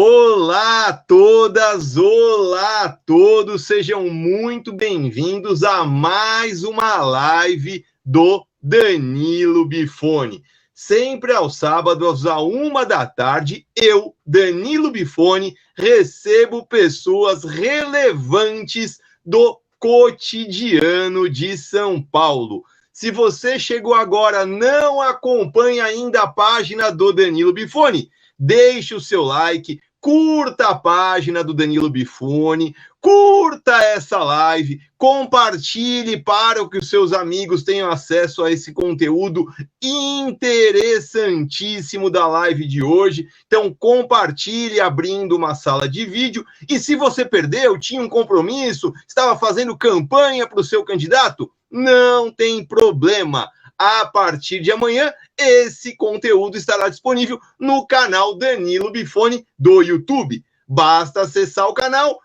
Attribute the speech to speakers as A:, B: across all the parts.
A: Olá a todas, olá a todos, sejam muito bem-vindos a mais uma live do Danilo Bifone. Sempre aos sábados, à 13h, eu, Danilo Bifone, recebo pessoas relevantes do cotidiano de São Paulo. Se você chegou agora, não acompanha ainda a página do Danilo Bifone, deixe o seu like, curta a página do Danilo Bifone, curta essa live, compartilhe para que os seus amigos tenham acesso a esse conteúdo interessantíssimo da live de hoje. Então, compartilhe abrindo uma sala de vídeo. E se você perdeu, tinha um compromisso, estava fazendo campanha para o seu candidato, não tem problema. A partir de amanhã, esse conteúdo estará disponível no canal Danilo Bifone do YouTube. Basta acessar o canal,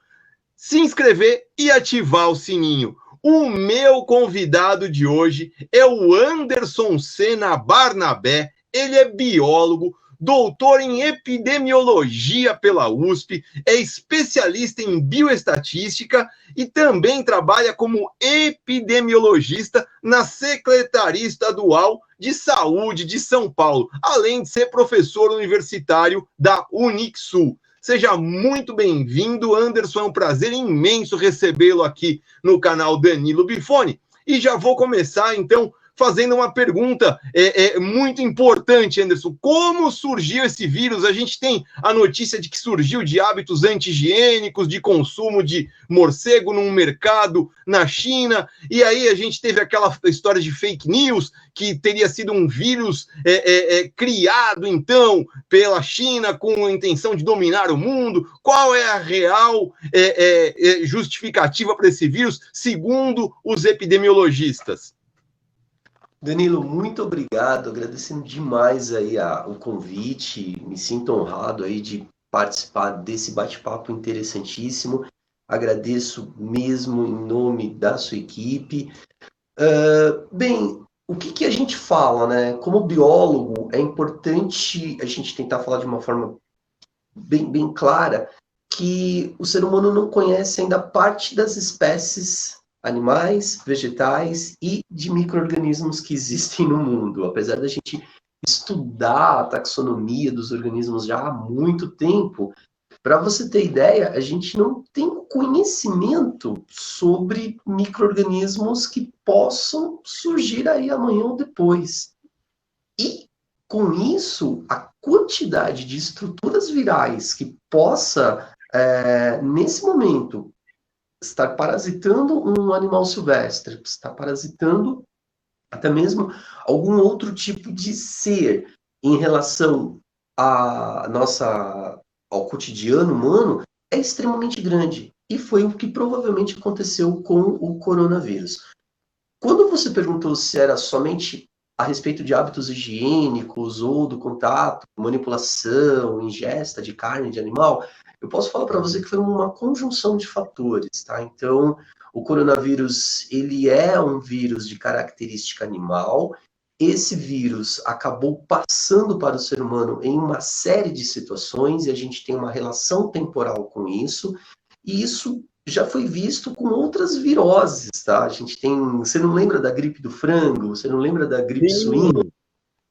A: se inscrever e ativar o sininho. O meu convidado de hoje é o Anderson Sena Barnabé. Ele é biólogo, doutor em epidemiologia pela USP, é especialista em bioestatística e também trabalha como epidemiologista na Secretaria Estadual de Saúde de São Paulo, além de ser professor universitário da Unixul. Seja muito bem-vindo, Anderson. É um prazer imenso recebê-lo aqui no canal Danilo Bifone. E já vou começar, então, fazendo uma pergunta muito importante, Anderson. Como surgiu esse vírus? A gente tem a notícia de que surgiu de hábitos anti-higiênicos, de consumo de morcego num mercado na China, e aí a gente teve aquela história de fake news, que teria sido um vírus criado, então, pela China com a intenção de dominar o mundo. Qual é a real justificativa para esse vírus, segundo os epidemiologistas?
B: Danilo, muito obrigado, agradecendo demais aí o convite, me sinto honrado aí de participar desse bate-papo interessantíssimo, agradeço mesmo em nome da sua equipe. Bem, o que a gente fala, né? Como biólogo, é importante a gente tentar falar de uma forma bem clara que o ser humano não conhece ainda parte das espécies animais, vegetais e de micro-organismos que existem no mundo. Apesar da gente estudar a taxonomia dos organismos já há muito tempo, para você ter ideia, a gente não tem conhecimento sobre micro-organismos que possam surgir aí amanhã ou depois. E, com isso, a quantidade de estruturas virais que possa, nesse momento, estar parasitando um animal silvestre, estar parasitando até mesmo algum outro tipo de ser em relação ao cotidiano humano, é extremamente grande. E foi o que provavelmente aconteceu com o coronavírus. Quando você perguntou se era somente a respeito de hábitos higiênicos ou do contato, manipulação, ingesta de carne de animal, eu posso falar para você que foi uma conjunção de fatores, tá? Então, o coronavírus, ele é um vírus de característica animal. Esse vírus acabou passando para o ser humano em uma série de situações e a gente tem uma relação temporal com isso. E isso já foi visto com outras viroses, tá? A gente tem... Você não lembra da gripe do frango? Você não lembra da gripe suína?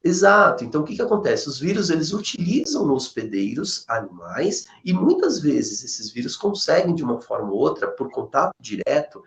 B: Exato. Então, o que acontece? Os vírus, eles utilizam hospedeiros animais e muitas vezes esses vírus conseguem, de uma forma ou outra, por contato direto,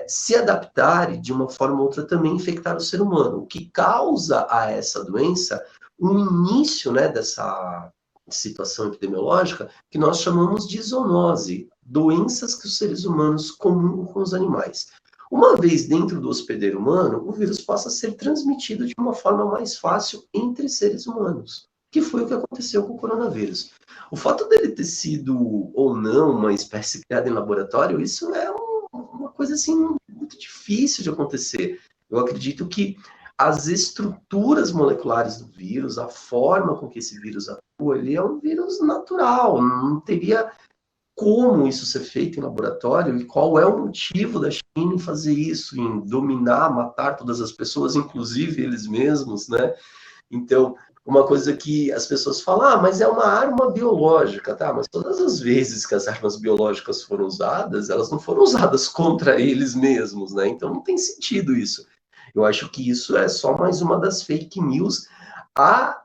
B: se adaptar e, de uma forma ou outra, também infectar o ser humano. O que causa a essa doença um início, né, dessa situação epidemiológica que nós chamamos de zoonose, doenças que os seres humanos comungam com os animais. Uma vez dentro do hospedeiro humano, o vírus passa a ser transmitido de uma forma mais fácil entre seres humanos, que foi o que aconteceu com o coronavírus. O fato dele ter sido ou não uma espécie criada em laboratório, isso é uma coisa assim muito difícil de acontecer. Eu acredito que as estruturas moleculares do vírus, a forma com que esse vírus atua, ele é um vírus natural, não teria como isso ser feito em laboratório e qual é o motivo da China em fazer isso, em dominar, matar todas as pessoas, inclusive eles mesmos, né? Então, uma coisa que as pessoas falam, mas é uma arma biológica, tá? Mas todas as vezes que as armas biológicas foram usadas, elas não foram usadas contra eles mesmos, né? Então não tem sentido isso. Eu acho que isso é só mais uma das fake news a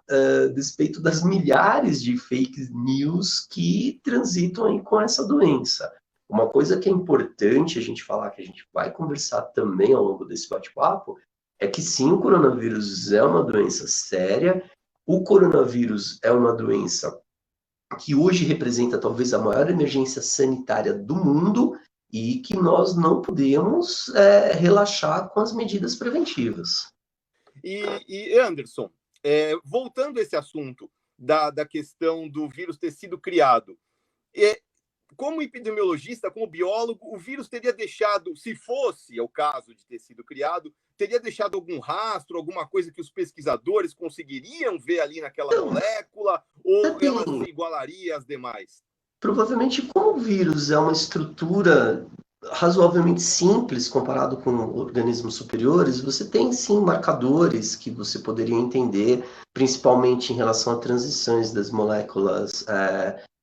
B: despeito das milhares de fake news que transitam aí com essa doença. Uma coisa que é importante a gente falar, que a gente vai conversar também ao longo desse bate-papo, é que sim, o coronavírus é uma doença séria, o coronavírus é uma doença que hoje representa talvez a maior emergência sanitária do mundo e que nós não podemos relaxar com as medidas preventivas.
A: E Anderson, voltando a esse assunto da questão do vírus ter sido criado, como epidemiologista, como biólogo, o vírus teria deixado, se fosse o caso de ter sido criado, teria deixado algum rastro, alguma coisa que os pesquisadores conseguiriam ver ali naquela molécula, ou ela se igualaria às demais?
B: Provavelmente, como o vírus é uma estrutura razoavelmente simples comparado com organismos superiores, você tem sim marcadores que você poderia entender, principalmente em relação a transições das moléculas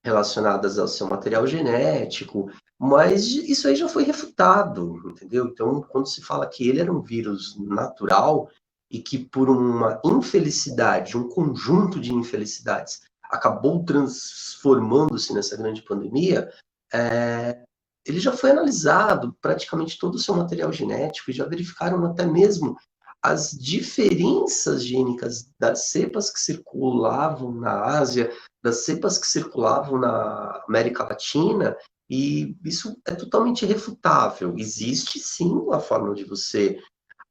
B: relacionadas ao seu material genético, mas isso aí já foi refutado, entendeu? Então, quando se fala que ele era um vírus natural e que por uma infelicidade, um conjunto de infelicidades, acabou transformando-se nessa grande pandemia, ele já foi analisado praticamente todo o seu material genético e já verificaram até mesmo as diferenças gênicas das cepas que circulavam na Ásia, das cepas que circulavam na América Latina, e isso é totalmente irrefutável. Existe sim a forma de você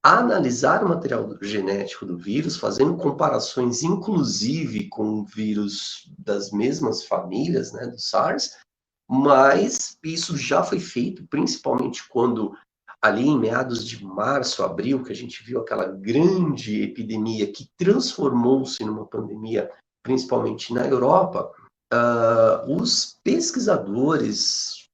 B: analisar o material genético do vírus, fazendo comparações, inclusive, com vírus das mesmas famílias, né, do SARS, mas isso já foi feito, principalmente quando, ali em meados de março, abril, que a gente viu aquela grande epidemia que transformou-se numa pandemia, principalmente na Europa, os pesquisadores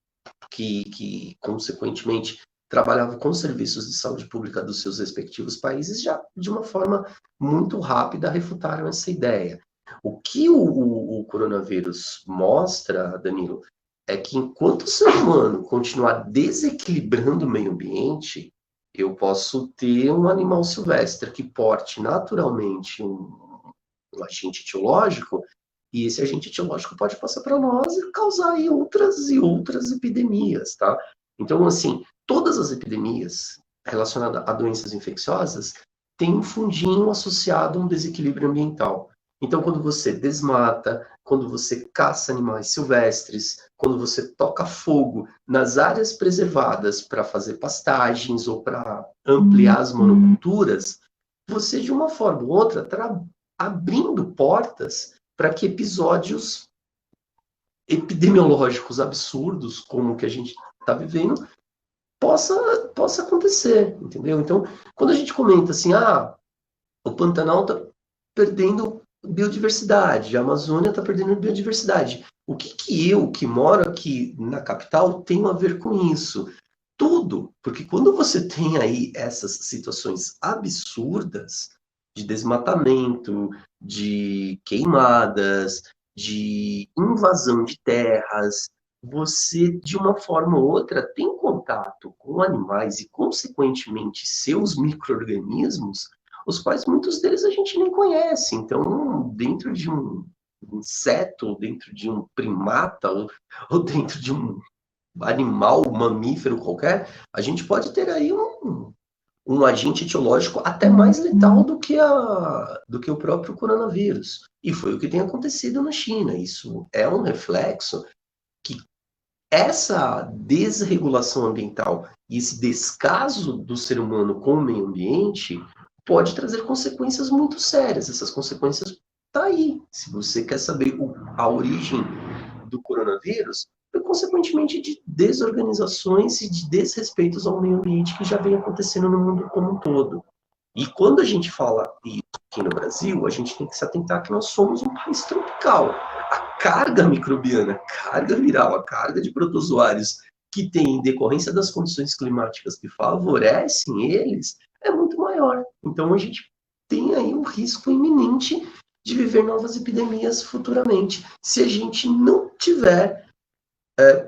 B: que consequentemente trabalhavam com serviços de saúde pública dos seus respectivos países já, de uma forma muito rápida, refutaram essa ideia. O que o coronavírus mostra, Danilo, é que enquanto o ser humano continuar desequilibrando o meio ambiente, eu posso ter um animal silvestre que porte naturalmente um agente etiológico, e esse agente etiológico pode passar para nós e causar aí outras e outras epidemias, tá? Então, assim, todas as epidemias relacionadas a doenças infecciosas têm um fundinho associado a um desequilíbrio ambiental. Então, quando você desmata, quando você caça animais silvestres, quando você toca fogo nas áreas preservadas para fazer pastagens ou para ampliar as monoculturas, você, de uma forma ou outra, está abrindo portas para que episódios epidemiológicos absurdos, como o que a gente está vivendo, possa acontecer, entendeu? Então, quando a gente comenta assim, o Pantanal está perdendo biodiversidade, a Amazônia está perdendo biodiversidade. O que eu, que moro aqui na capital, tenho a ver com isso? Tudo, porque quando você tem aí essas situações absurdas de desmatamento, de queimadas, de invasão de terras, você, de uma forma ou outra, tem contato com animais e, consequentemente, seus micro-organismos, os quais muitos deles a gente nem conhece. Então, dentro de um inseto, ou dentro de um primata, ou dentro de um animal, mamífero qualquer, a gente pode ter aí um agente etiológico até mais letal do que o próprio coronavírus. E foi o que tem acontecido na China. Isso é um reflexo que essa desregulação ambiental e esse descaso do ser humano com o meio ambiente pode trazer consequências muito sérias. Essas consequências estão aí. Se você quer saber a origem do coronavírus, foi consequentemente de desorganizações e de desrespeitos ao meio ambiente que já vem acontecendo no mundo como um todo. E quando a gente fala isso aqui no Brasil, a gente tem que se atentar que nós somos um país tropical. A carga microbiana, a carga viral, a carga de protozoários que tem em decorrência das condições climáticas que favorecem eles é muito maior. Então a gente tem aí um risco iminente de viver novas epidemias futuramente, se a gente não tiver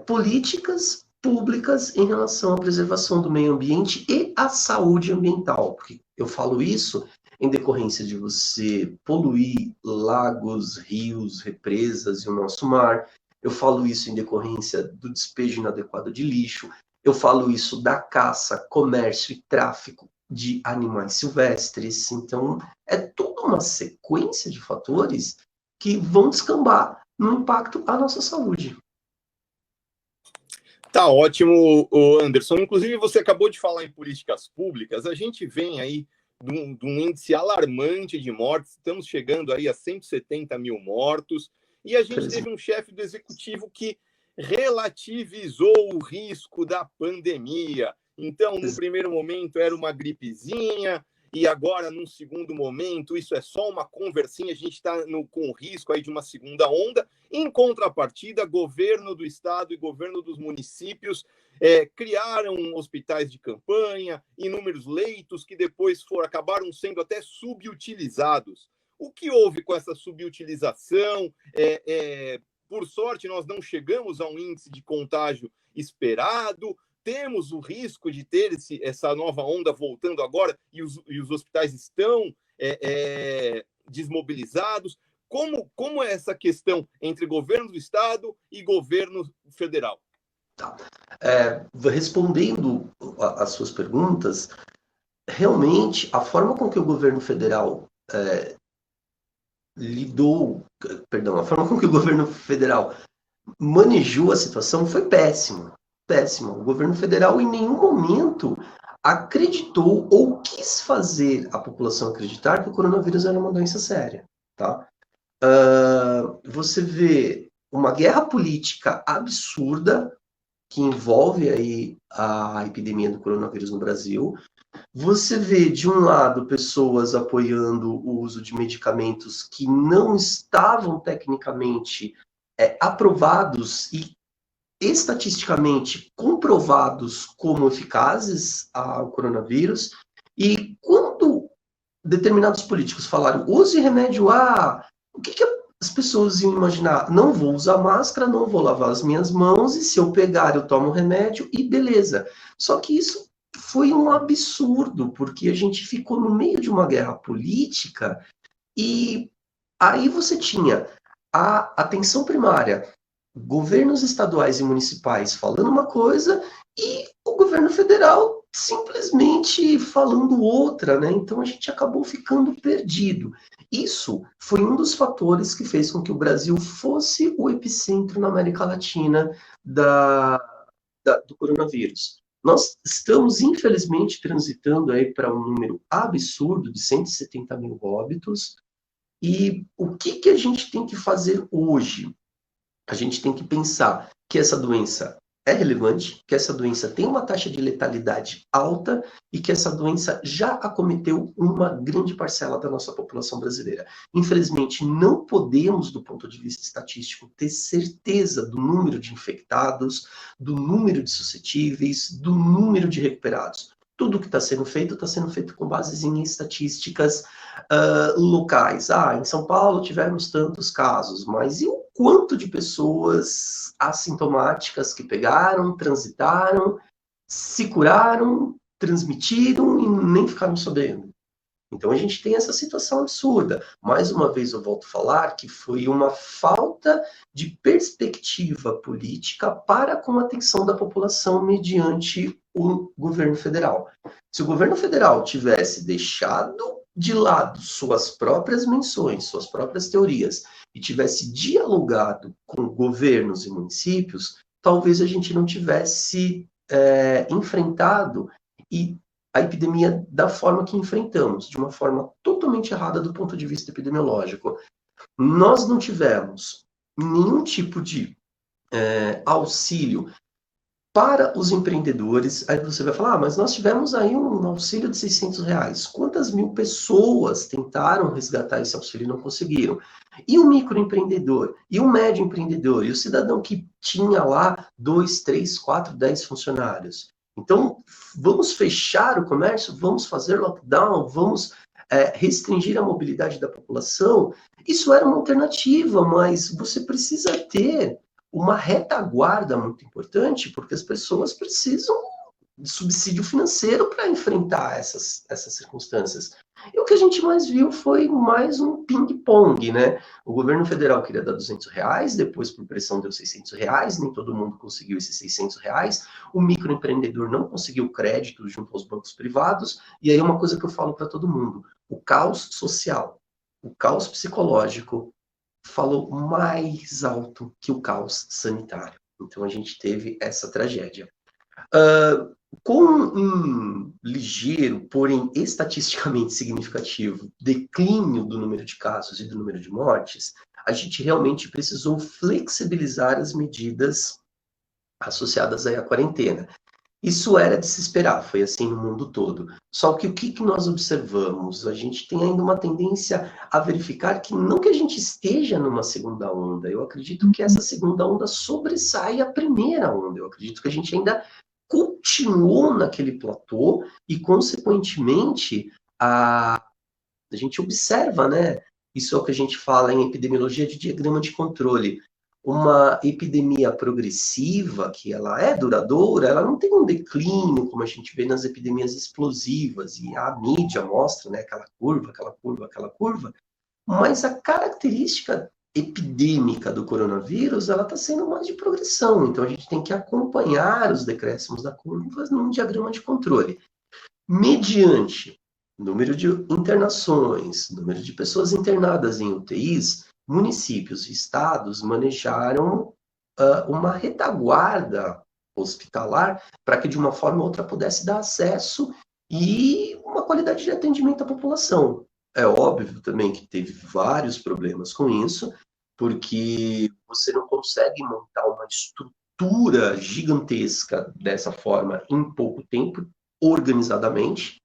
B: políticas públicas em relação à preservação do meio ambiente e à saúde ambiental. Porque eu falo isso em decorrência de você poluir lagos, rios, represas e o nosso mar. Eu falo isso em decorrência do despejo inadequado de lixo. Eu falo isso da caça, comércio e tráfico de animais silvestres. Então, é toda uma sequência de fatores que vão descambar no impacto à nossa saúde.
A: Tá ótimo, Anderson. Inclusive, você acabou de falar em políticas públicas. A gente vem aí de um índice alarmante de mortes. Estamos chegando aí a 170 mil mortos. E a gente teve um chefe do executivo que relativizou o risco da pandemia. Então, no primeiro momento, era uma gripezinha. E agora, num segundo momento, isso é só uma conversinha, a gente está com risco aí de uma segunda onda. Em contrapartida, governo do estado e governo dos municípios criaram hospitais de campanha, inúmeros leitos que depois acabaram sendo até subutilizados. O que houve com essa subutilização? Por sorte, nós não chegamos a um índice de contágio esperado. Temos o risco de ter essa nova onda voltando agora e os hospitais estão desmobilizados. Como é essa questão entre governo do estado e governo federal?
B: Tá. Respondendo às suas perguntas, realmente a forma com que o governo federal a forma com que o governo federal manejou a situação foi péssima. Péssima. O governo federal em nenhum momento acreditou ou quis fazer a população acreditar que o coronavírus era uma doença séria. Tá? Você vê uma guerra política absurda que envolve aí a epidemia do coronavírus no Brasil. Você vê, de um lado, pessoas apoiando o uso de medicamentos que não estavam tecnicamente aprovados e estatisticamente comprovados como eficazes ao coronavírus. E quando determinados políticos falaram, use remédio A, o que as pessoas iam imaginar? Não vou usar máscara, não vou lavar as minhas mãos, e se eu pegar, eu tomo remédio, e beleza. Só que isso foi um absurdo, porque a gente ficou no meio de uma guerra política, e aí você tinha a atenção primária, governos estaduais e municipais falando uma coisa, e o governo federal simplesmente falando outra, né? Então a gente acabou ficando perdido. Isso foi um dos fatores que fez com que o Brasil fosse o epicentro na América Latina do coronavírus. Nós estamos, infelizmente, transitando aí para um número absurdo de 170 mil óbitos. E o que a gente tem que fazer hoje? A gente tem que pensar que essa doença é relevante, que essa doença tem uma taxa de letalidade alta e que essa doença já acometeu uma grande parcela da nossa população brasileira. Infelizmente, não podemos, do ponto de vista estatístico, ter certeza do número de infectados, do número de suscetíveis, do número de recuperados. Tudo que está sendo feito com bases em estatísticas locais. Em São Paulo tivemos tantos casos, mas e o quanto de pessoas assintomáticas que pegaram, transitaram, se curaram, transmitiram e nem ficaram sabendo? Então a gente tem essa situação absurda. Mais uma vez eu volto a falar que foi uma falta de perspectiva política para com a atenção da população mediante o governo federal. Se o governo federal tivesse deixado de lado suas próprias menções, suas próprias teorias, e tivesse dialogado com governos e municípios, talvez a gente não tivesse enfrentado a epidemia da forma que enfrentamos, de uma forma totalmente errada do ponto de vista epidemiológico. Nós não tivemos nenhum tipo de auxílio para os empreendedores. Aí você vai falar, mas nós tivemos aí um auxílio de R$600. Quantas mil pessoas tentaram resgatar esse auxílio e não conseguiram? E o microempreendedor? E o médio empreendedor? E o cidadão que tinha lá 2, 3, 4, 10 funcionários? Então, vamos fechar o comércio? Vamos fazer lockdown? Vamos restringir a mobilidade da população? Isso era uma alternativa, mas você precisa ter uma retaguarda muito importante, porque as pessoas precisam de subsídio financeiro para enfrentar essas circunstâncias. E o que a gente mais viu foi mais um ping-pong, né? O governo federal queria dar R$ 200, depois, por pressão, deu R$ 600, nem todo mundo conseguiu esses R$ 600, o microempreendedor não conseguiu crédito junto aos bancos privados, e aí uma coisa que eu falo para todo mundo, o caos social, o caos psicológico falou mais alto que o caos sanitário. Então a gente teve essa tragédia. Com um ligeiro, porém estatisticamente significativo, declínio do número de casos e do número de mortes, a gente realmente precisou flexibilizar as medidas associadas aí à quarentena. Isso era de se esperar, foi assim no mundo todo. Só que o que nós observamos? A gente tem ainda uma tendência a verificar que não que a gente esteja numa segunda onda, eu acredito que essa segunda onda sobressai a primeira onda, eu acredito que a gente ainda continuou naquele platô e, consequentemente, a gente observa, né? Isso é o que a gente fala em epidemiologia de diagrama de controle. Uma epidemia progressiva, que ela é duradoura, ela não tem um declínio, como a gente vê nas epidemias explosivas, e a mídia mostra, né, aquela curva, aquela curva, aquela curva, mas a característica epidêmica do coronavírus, ela está sendo mais de progressão, então a gente tem que acompanhar os decréscimos da curva num diagrama de controle. Mediante número de internações, número de pessoas internadas em UTIs, municípios e estados manejaram uma retaguarda hospitalar para que, de uma forma ou outra, pudesse dar acesso e uma qualidade de atendimento à população. É óbvio também que teve vários problemas com isso, porque você não consegue montar uma estrutura gigantesca dessa forma em pouco tempo, organizadamente.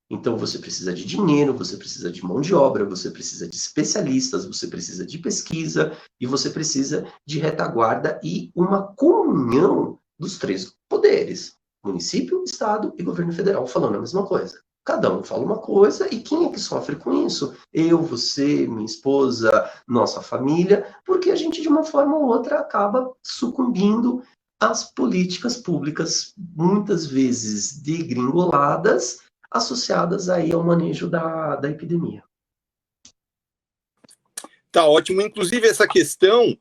B: Então, você precisa de dinheiro, você precisa de mão de obra, você precisa de especialistas, você precisa de pesquisa e você precisa de retaguarda e uma comunhão dos três poderes, município, estado e governo federal, falando a mesma coisa. Cada um fala uma coisa e quem é que sofre com isso? Eu, você, minha esposa, nossa família, porque a gente, de uma forma ou outra, acaba sucumbindo às políticas públicas, muitas vezes degringoladas, associadas aí ao manejo da epidemia.
A: Tá ótimo. Inclusive, essa questão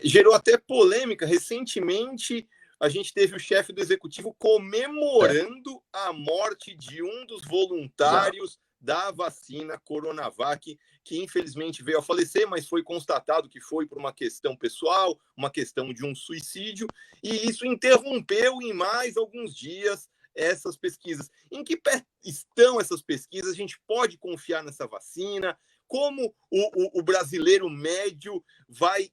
A: gerou até polêmica. Recentemente, a gente teve o chefe do executivo comemorando a morte de um dos voluntários da vacina Coronavac, que infelizmente veio a falecer, mas foi constatado que foi por uma questão pessoal, uma questão de um suicídio, e isso interrompeu em mais alguns dias essas pesquisas. Em que pé estão essas pesquisas? A gente pode confiar nessa vacina? Como o brasileiro médio vai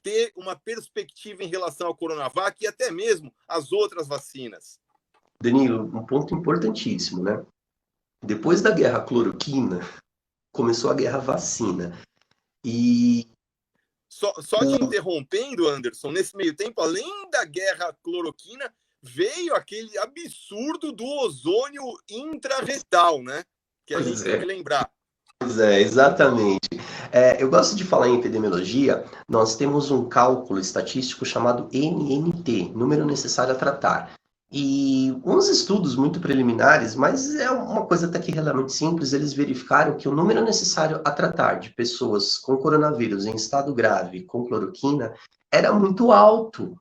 A: ter uma perspectiva em relação ao Coronavac e até mesmo às outras vacinas?
B: Danilo, um ponto importantíssimo, né? Depois da guerra cloroquina, começou a guerra vacina. E
A: Só te interrompendo, Anderson, nesse meio tempo, além da guerra cloroquina, veio aquele absurdo do ozônio intraretal, né? Que a gente tem que lembrar.
B: Pois é, exatamente. Eu gosto de falar em epidemiologia, nós temos um cálculo estatístico chamado NNT, número necessário a tratar. E uns estudos muito preliminares, mas é uma coisa até que relativamente simples, eles verificaram que o número necessário a tratar de pessoas com coronavírus em estado grave com cloroquina era muito alto.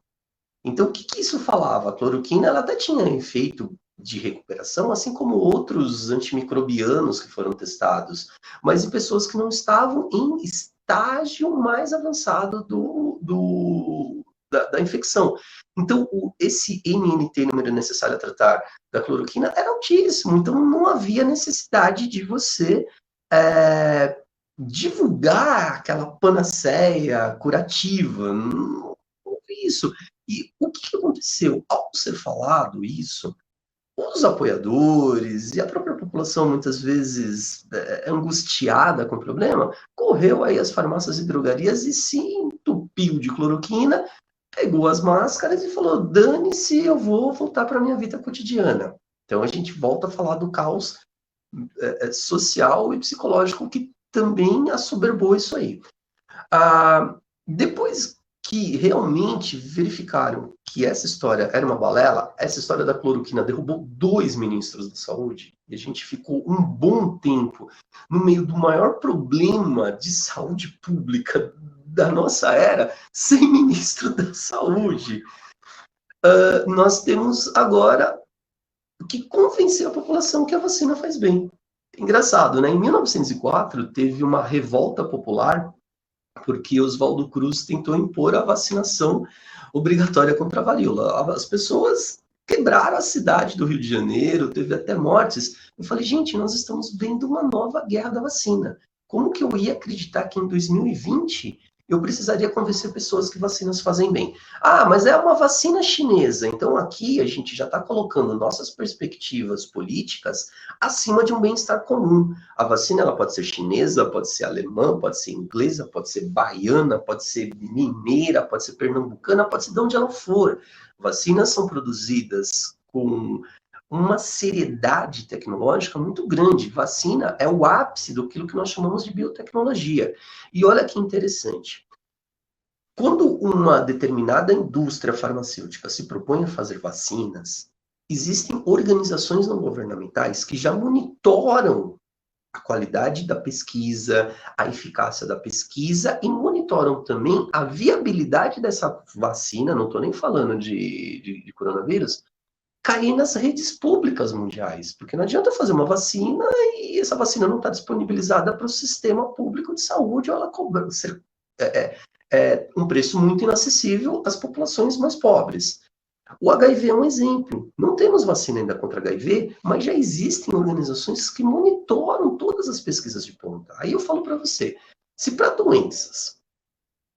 B: Então, o que isso falava? A cloroquina ela até tinha efeito de recuperação, assim como outros antimicrobianos que foram testados, mas em pessoas que não estavam em estágio mais avançado da infecção. Então, esse NNT, número necessário a tratar da cloroquina, era altíssimo. Então, não havia necessidade de você divulgar aquela panaceia curativa. Não houve isso. E o que aconteceu? Ao ser falado isso, os apoiadores e a própria população, muitas vezes angustiada com o problema, correu aí às farmácias e drogarias e se entupiu de cloroquina, pegou as máscaras e falou, dane-se, eu vou voltar para a minha vida cotidiana. Então a gente volta a falar do caos social e psicológico que também assoberbou isso aí. Depois que realmente verificaram que essa história era uma balela, essa história da cloroquina derrubou 2 ministros da saúde, e a gente ficou um bom tempo no meio do maior problema de saúde pública da nossa era, sem ministro da saúde. Nós temos agora que convencer a população que a vacina faz bem. Engraçado, né? Em 1904, teve uma revolta popular porque Oswaldo Cruz tentou impor a vacinação obrigatória contra a varíola. As pessoas quebraram a cidade do Rio de Janeiro, teve até mortes. Eu falei, gente, nós estamos vendo uma nova guerra da vacina. Como que eu ia acreditar que em 2020 eu precisaria convencer pessoas que vacinas fazem bem? Mas é uma vacina chinesa. Então aqui a gente já está colocando nossas perspectivas políticas acima de um bem-estar comum. A vacina ela pode ser chinesa, pode ser alemã, pode ser inglesa, pode ser baiana, pode ser mineira, pode ser pernambucana, pode ser de onde ela for. Vacinas são produzidas com uma seriedade tecnológica muito grande. Vacina é o ápice daquilo que nós chamamos de biotecnologia. E olha que interessante. Quando uma determinada indústria farmacêutica se propõe a fazer vacinas, existem organizações não governamentais que já monitoram a qualidade da pesquisa, a eficácia da pesquisa e monitoram também a viabilidade dessa vacina, não estou nem falando de coronavírus, cair nas redes públicas mundiais, porque não adianta fazer uma vacina e essa vacina não está disponibilizada para o sistema público de saúde, ou ela cobra ser um preço muito inacessível às populações mais pobres. O HIV é um exemplo. Não temos vacina ainda contra HIV, mas já existem organizações que monitoram todas as pesquisas de ponta. Aí eu falo para você, se para doenças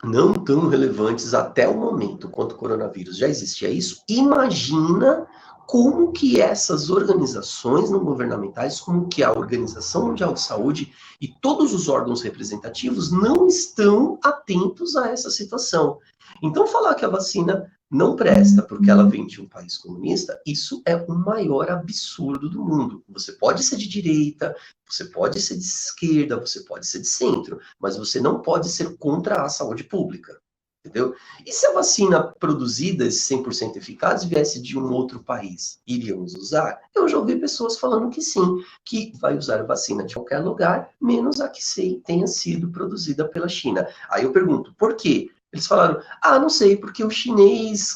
B: não tão relevantes até o momento quanto o coronavírus já existia isso, imagina como que essas organizações não governamentais, como que a Organização Mundial de Saúde e todos os órgãos representativos não estão atentos a essa situação. Então, falar que a vacina não presta porque ela vem de um país comunista, isso é o maior absurdo do mundo. Você pode ser de direita, você pode ser de esquerda, você pode ser de centro, mas você não pode ser contra a saúde pública. Entendeu? E se a vacina produzida, 100% eficaz, viesse de um outro país, iríamos usar? Eu já ouvi pessoas falando que sim, que vai usar a vacina de qualquer lugar, menos a que tenha sido produzida pela China. Aí eu pergunto, por quê? Eles falaram, não sei, porque o chinês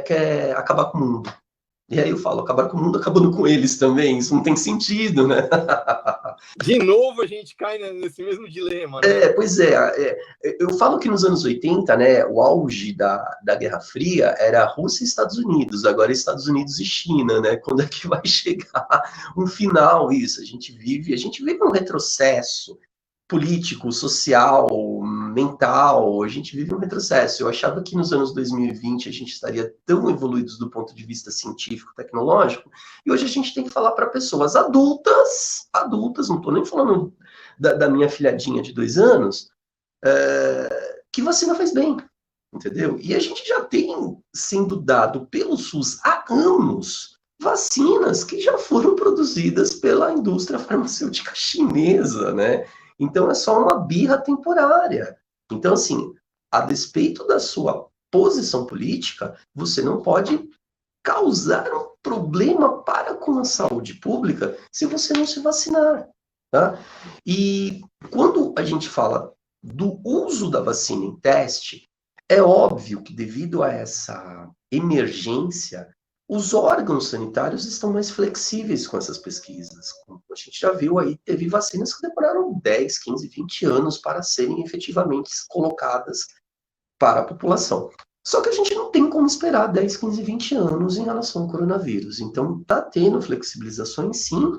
B: quer acabar com o mundo. E aí eu falo, acabar com o mundo acabando com eles também, isso não tem sentido, né?
A: De novo a gente cai nesse mesmo dilema, né?
B: Pois é. Eu falo que nos anos 80, né, o auge da Guerra Fria era Rússia e Estados Unidos, agora é Estados Unidos e China, né? Quando é que vai chegar um final isso? A gente vive um retrocesso político, social, mental, a gente vive um retrocesso. Eu achava que nos anos 2020 a gente estaria tão evoluídos do ponto de vista científico, tecnológico, e hoje a gente tem que falar para pessoas adultas, não estou nem falando da minha filhadinha de 2 anos, que vacina faz bem, entendeu? E a gente já tem sendo dado pelo SUS há anos vacinas que já foram produzidas pela indústria farmacêutica chinesa, né? Então, é só uma birra temporária. Então, assim, a despeito da sua posição política, você não pode causar um problema para com a saúde pública se você não se vacinar. Tá? E quando a gente fala do uso da vacina em teste, é óbvio que devido a essa emergência, os órgãos sanitários estão mais flexíveis com essas pesquisas. Como a gente já viu aí, teve vacinas que demoraram 10, 15, 20 anos para serem efetivamente colocadas para a população. Só que a gente não tem como esperar 10, 15, 20 anos em relação ao coronavírus. Então, está tendo flexibilizações, sim,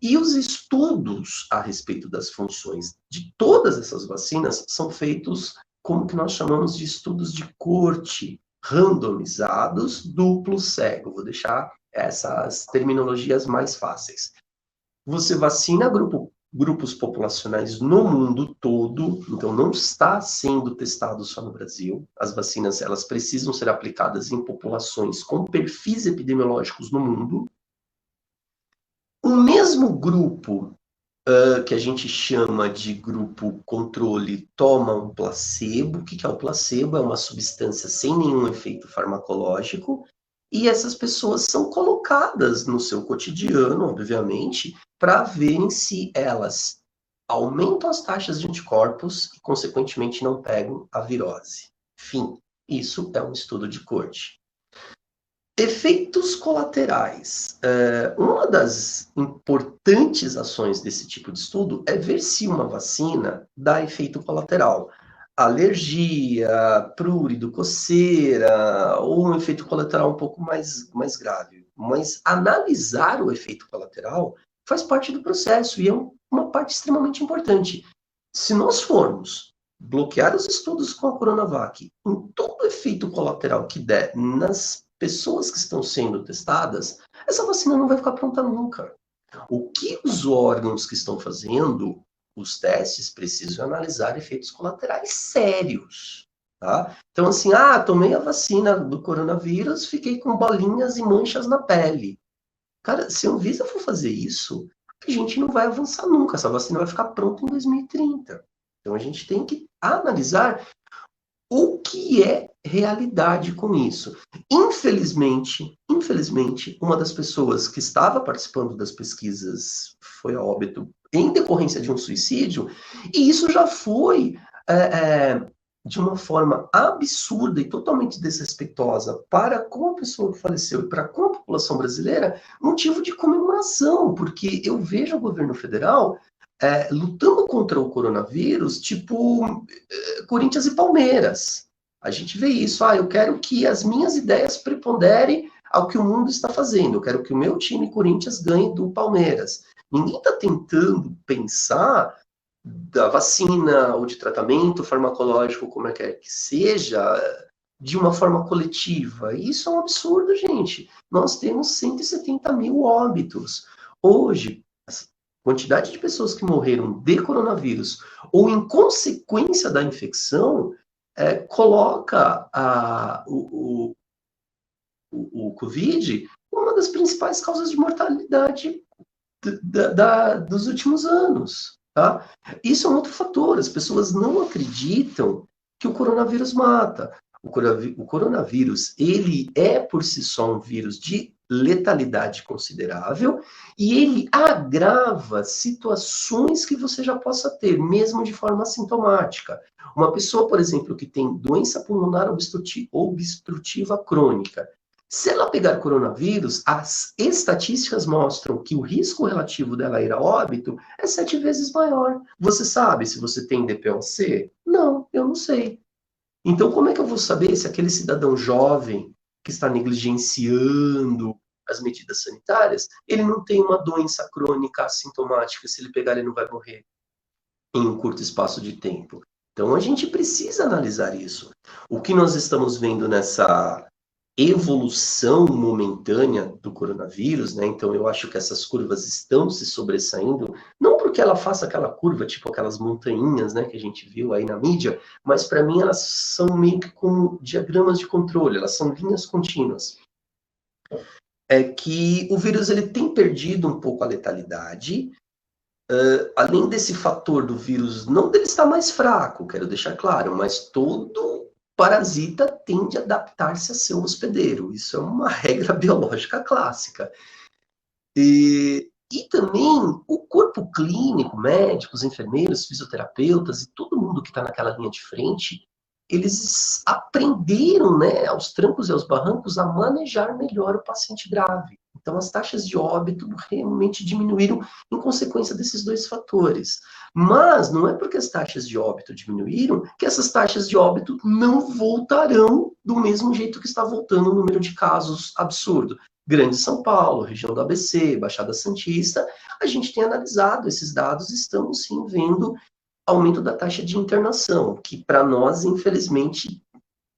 B: e os estudos a respeito das funções de todas essas vacinas são feitos como que nós chamamos de estudos de corte, randomizados, duplo cego. Vou deixar essas terminologias mais fáceis. Você vacina grupos populacionais no mundo todo, então não está sendo testado só no Brasil. As vacinas, elas precisam ser aplicadas em populações com perfis epidemiológicos no mundo. O mesmo grupo que a gente chama de grupo controle, toma um placebo. O que é o placebo? É uma substância sem nenhum efeito farmacológico, e essas pessoas são colocadas no seu cotidiano, obviamente, para verem se elas aumentam as taxas de anticorpos e, consequentemente, não pegam a virose. Fim. Isso é um estudo de corte. Efeitos colaterais. Uma das importantes ações desse tipo de estudo é ver se uma vacina dá efeito colateral. Alergia, prurido, coceira, ou um efeito colateral um pouco mais grave. Mas analisar o efeito colateral faz parte do processo e é uma parte extremamente importante. Se nós formos bloquear os estudos com a Coronavac em todo efeito colateral que der nas pessoas que estão sendo testadas, essa vacina não vai ficar pronta nunca. O que os órgãos que estão fazendo os testes precisam analisar efeitos colaterais sérios. Tá? Então, assim, tomei a vacina do coronavírus, fiquei com bolinhas e manchas na pele. Cara, se a Anvisa for fazer isso, a gente não vai avançar nunca. Essa vacina vai ficar pronta em 2030. Então, a gente tem que analisar o que é realidade com isso. Infelizmente, uma das pessoas que estava participando das pesquisas foi a óbito em decorrência de um suicídio, e isso já foi, de uma forma absurda e totalmente desrespeitosa para com a pessoa que faleceu e para com a população brasileira, motivo de comemoração, porque eu vejo o governo federal lutando contra o coronavírus, tipo Corinthians e Palmeiras. A gente vê isso. Eu quero que as minhas ideias preponderem ao que o mundo está fazendo. Eu quero que o meu time Corinthians ganhe do Palmeiras. Ninguém está tentando pensar da vacina ou de tratamento farmacológico, como é que seja, de uma forma coletiva. Isso é um absurdo, gente. Nós temos 170 mil óbitos. Hoje, quantidade de pessoas que morreram de coronavírus ou em consequência da infecção coloca o Covid como uma das principais causas de mortalidade dos últimos anos. Tá? Isso é um outro fator. As pessoas não acreditam que o coronavírus mata. O coronavírus, ele é por si só um vírus de letalidade considerável e ele agrava situações que você já possa ter, mesmo de forma assintomática. Uma pessoa, por exemplo, que tem doença pulmonar obstrutiva crônica, se ela pegar coronavírus, as estatísticas mostram que o risco relativo dela ir a óbito é 7 vezes maior. Você sabe se você tem DPOC? Não, eu não sei. Então, como é que eu vou saber se aquele cidadão jovem que está negligenciando as medidas sanitárias, ele não tem uma doença crônica assintomática, se ele pegar ele não vai morrer em um curto espaço de tempo? Então, a gente precisa analisar isso. O que nós estamos vendo nessa evolução momentânea do coronavírus, né? Então eu acho que essas curvas estão se sobressaindo, não porque ela faça aquela curva, tipo aquelas montanhas, né, que a gente viu aí na mídia, mas para mim elas são meio que como diagramas de controle, elas são linhas contínuas. É que o vírus ele tem perdido um pouco a letalidade, além desse fator do vírus, não dele estar mais fraco, quero deixar claro, mas todo parasita tende a adaptar-se a seu hospedeiro. Isso é uma regra biológica clássica. E também o corpo clínico, médicos, enfermeiros, fisioterapeutas e todo mundo que está naquela linha de frente, eles aprenderam, né, aos trancos e aos barrancos, a manejar melhor o paciente grave. Então, as taxas de óbito realmente diminuíram em consequência desses dois fatores. Mas não é porque as taxas de óbito diminuíram que essas taxas de óbito não voltarão do mesmo jeito que está voltando o número de casos absurdo. Grande São Paulo, região do ABC, Baixada Santista, a gente tem analisado esses dados e estamos sim vendo aumento da taxa de internação, que para nós, infelizmente,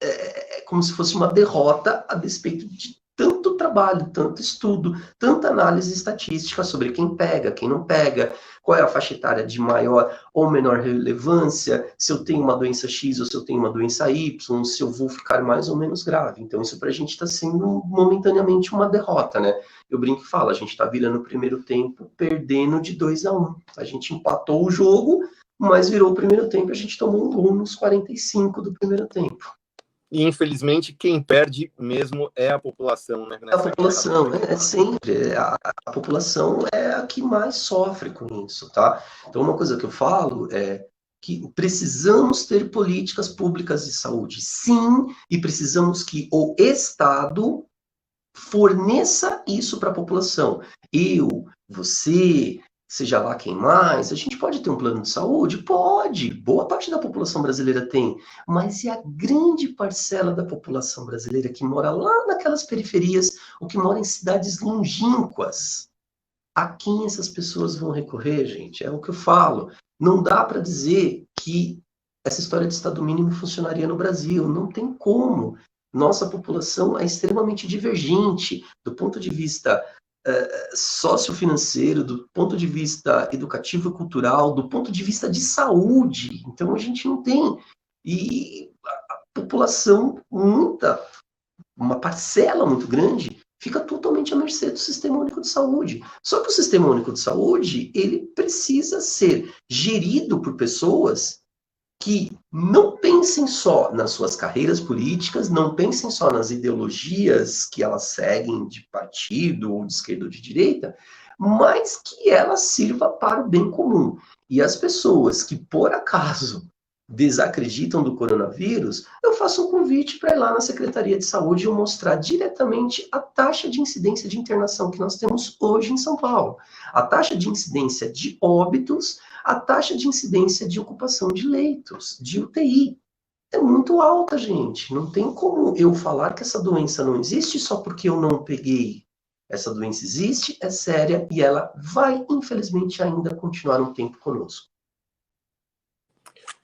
B: é como se fosse uma derrota a despeito de tanto trabalho trabalho, tanto estudo, tanta análise estatística sobre quem pega, quem não pega, qual é a faixa etária de maior ou menor relevância, se eu tenho uma doença X ou se eu tenho uma doença Y, se eu vou ficar mais ou menos grave. Então, isso para a gente está sendo momentaneamente uma derrota, né? Eu brinco e falo, a gente está virando o primeiro tempo perdendo de 2-1. A gente empatou o jogo, mas virou o primeiro tempo, a gente tomou um gol nos 45 do primeiro tempo.
A: E, infelizmente, quem perde mesmo é a população, né?
B: A população, sempre. A população é a que mais sofre com isso, tá? Então, uma coisa que eu falo é que precisamos ter políticas públicas de saúde, sim, e precisamos que o Estado forneça isso para a população. Eu, você, seja lá quem mais, a gente pode ter um plano de saúde? Pode, boa parte da população brasileira tem, mas e a grande parcela da população brasileira que mora lá naquelas periferias, ou que mora em cidades longínquas? A quem essas pessoas vão recorrer, gente? É o que eu falo. Não dá para dizer que essa história de Estado mínimo funcionaria no Brasil, não tem como. Nossa população é extremamente divergente do ponto de vista sociofinanceiro, do ponto de vista educativo e cultural, do ponto de vista de saúde. Então, a gente não tem. E a população, uma parcela muito grande, fica totalmente à mercê do Sistema Único de Saúde. Só que o Sistema Único de Saúde, ele precisa ser gerido por pessoas que não pensem só nas suas carreiras políticas, não pensem só nas ideologias que elas seguem de partido, ou de esquerda ou de direita, mas que ela sirva para o bem comum. E as pessoas que, por acaso, desacreditam do coronavírus, eu faço um convite para ir lá na Secretaria de Saúde e eu mostrar diretamente a taxa de incidência de internação que nós temos hoje em São Paulo. A taxa de incidência de óbitos, a taxa de incidência de ocupação de leitos, de UTI. É muito alta, gente. Não tem como eu falar que essa doença não existe só porque eu não peguei. Essa doença existe, é séria e ela vai, infelizmente, ainda continuar um tempo conosco.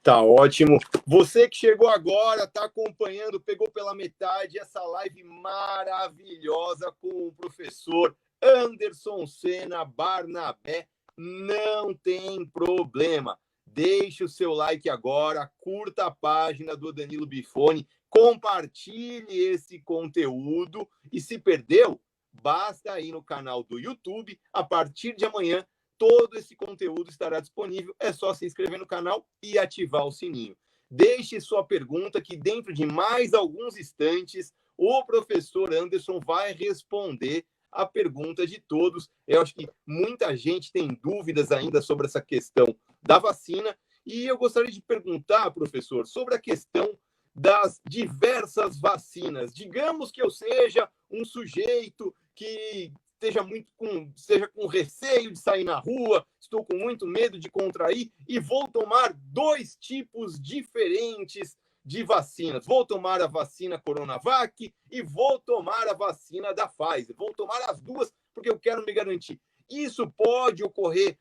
A: Tá ótimo. Você que chegou agora, tá acompanhando, pegou pela metade essa live maravilhosa com o professor Anderson Sena Barnabé. Não tem problema. Deixe o seu like agora, curta a página do Danilo Bifone, compartilhe esse conteúdo e se perdeu, basta ir no canal do YouTube. A partir de amanhã, todo esse conteúdo estará disponível. É só se inscrever no canal e ativar o sininho. Deixe sua pergunta que dentro de mais alguns instantes o professor Anderson vai responder a pergunta de todos. Eu acho que muita gente tem dúvidas ainda sobre essa questão da vacina e eu gostaria de perguntar, professor, sobre a questão das diversas vacinas. Digamos que eu seja um sujeito que seja com receio de sair na rua, estou com muito medo de contrair e vou tomar 2 tipos diferentes de vacinas. Vou tomar a vacina Coronavac e vou tomar a vacina da Pfizer. Vou tomar as duas porque eu quero me garantir. Isso pode ocorrer,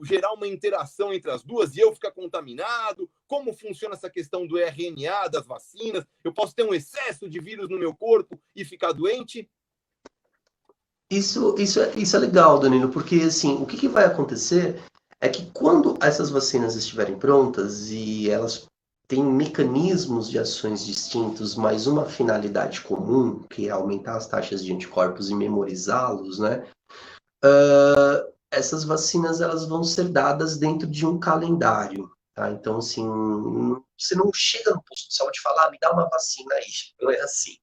A: gerar uma interação entre as duas e eu ficar contaminado? Como funciona essa questão do RNA das vacinas? Eu posso ter um excesso de vírus no meu corpo e ficar doente?
B: Isso é legal, Danilo, porque assim, o que vai acontecer é que quando essas vacinas estiverem prontas e elas têm mecanismos de ações distintos, mas uma finalidade comum, que é aumentar as taxas de anticorpos e memorizá-los, né? Essas vacinas elas vão ser dadas dentro de um calendário, tá? Então, assim, você não chega no posto de saúde e fala, me dá uma vacina aí, não é assim.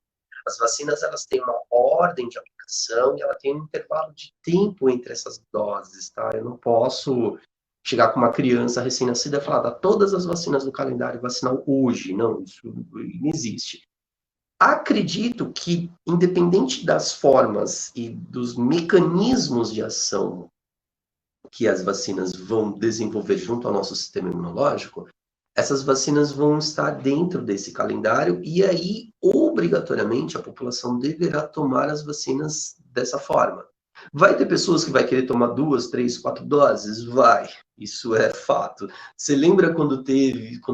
B: As vacinas, elas têm uma ordem de aplicação e ela tem um intervalo de tempo entre essas doses, tá? Eu não posso chegar com uma criança recém-nascida e falar, dá todas as vacinas do calendário vacinal hoje. Não, isso não existe. Acredito que, independente das formas e dos mecanismos de ação que as vacinas vão desenvolver junto ao nosso sistema imunológico, essas vacinas vão estar dentro desse calendário e aí, obrigatoriamente, a população deverá tomar as vacinas dessa forma. Vai ter pessoas que vai querer tomar 2, 3, 4 doses? Vai. Isso é fato. Você lembra quando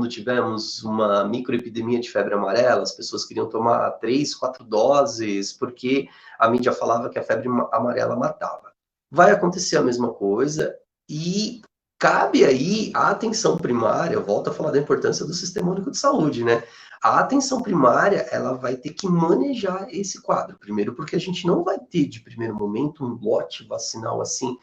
B: tivemos uma microepidemia de febre amarela? As pessoas queriam tomar 3, 4 doses porque a mídia falava que a febre amarela matava. Vai acontecer a mesma coisa e cabe aí a atenção primária, eu volto a falar da importância do Sistema Único de Saúde, né? A atenção primária, ela vai ter que manejar esse quadro. Primeiro, porque a gente não vai ter, de primeiro momento, um lote vacinal assim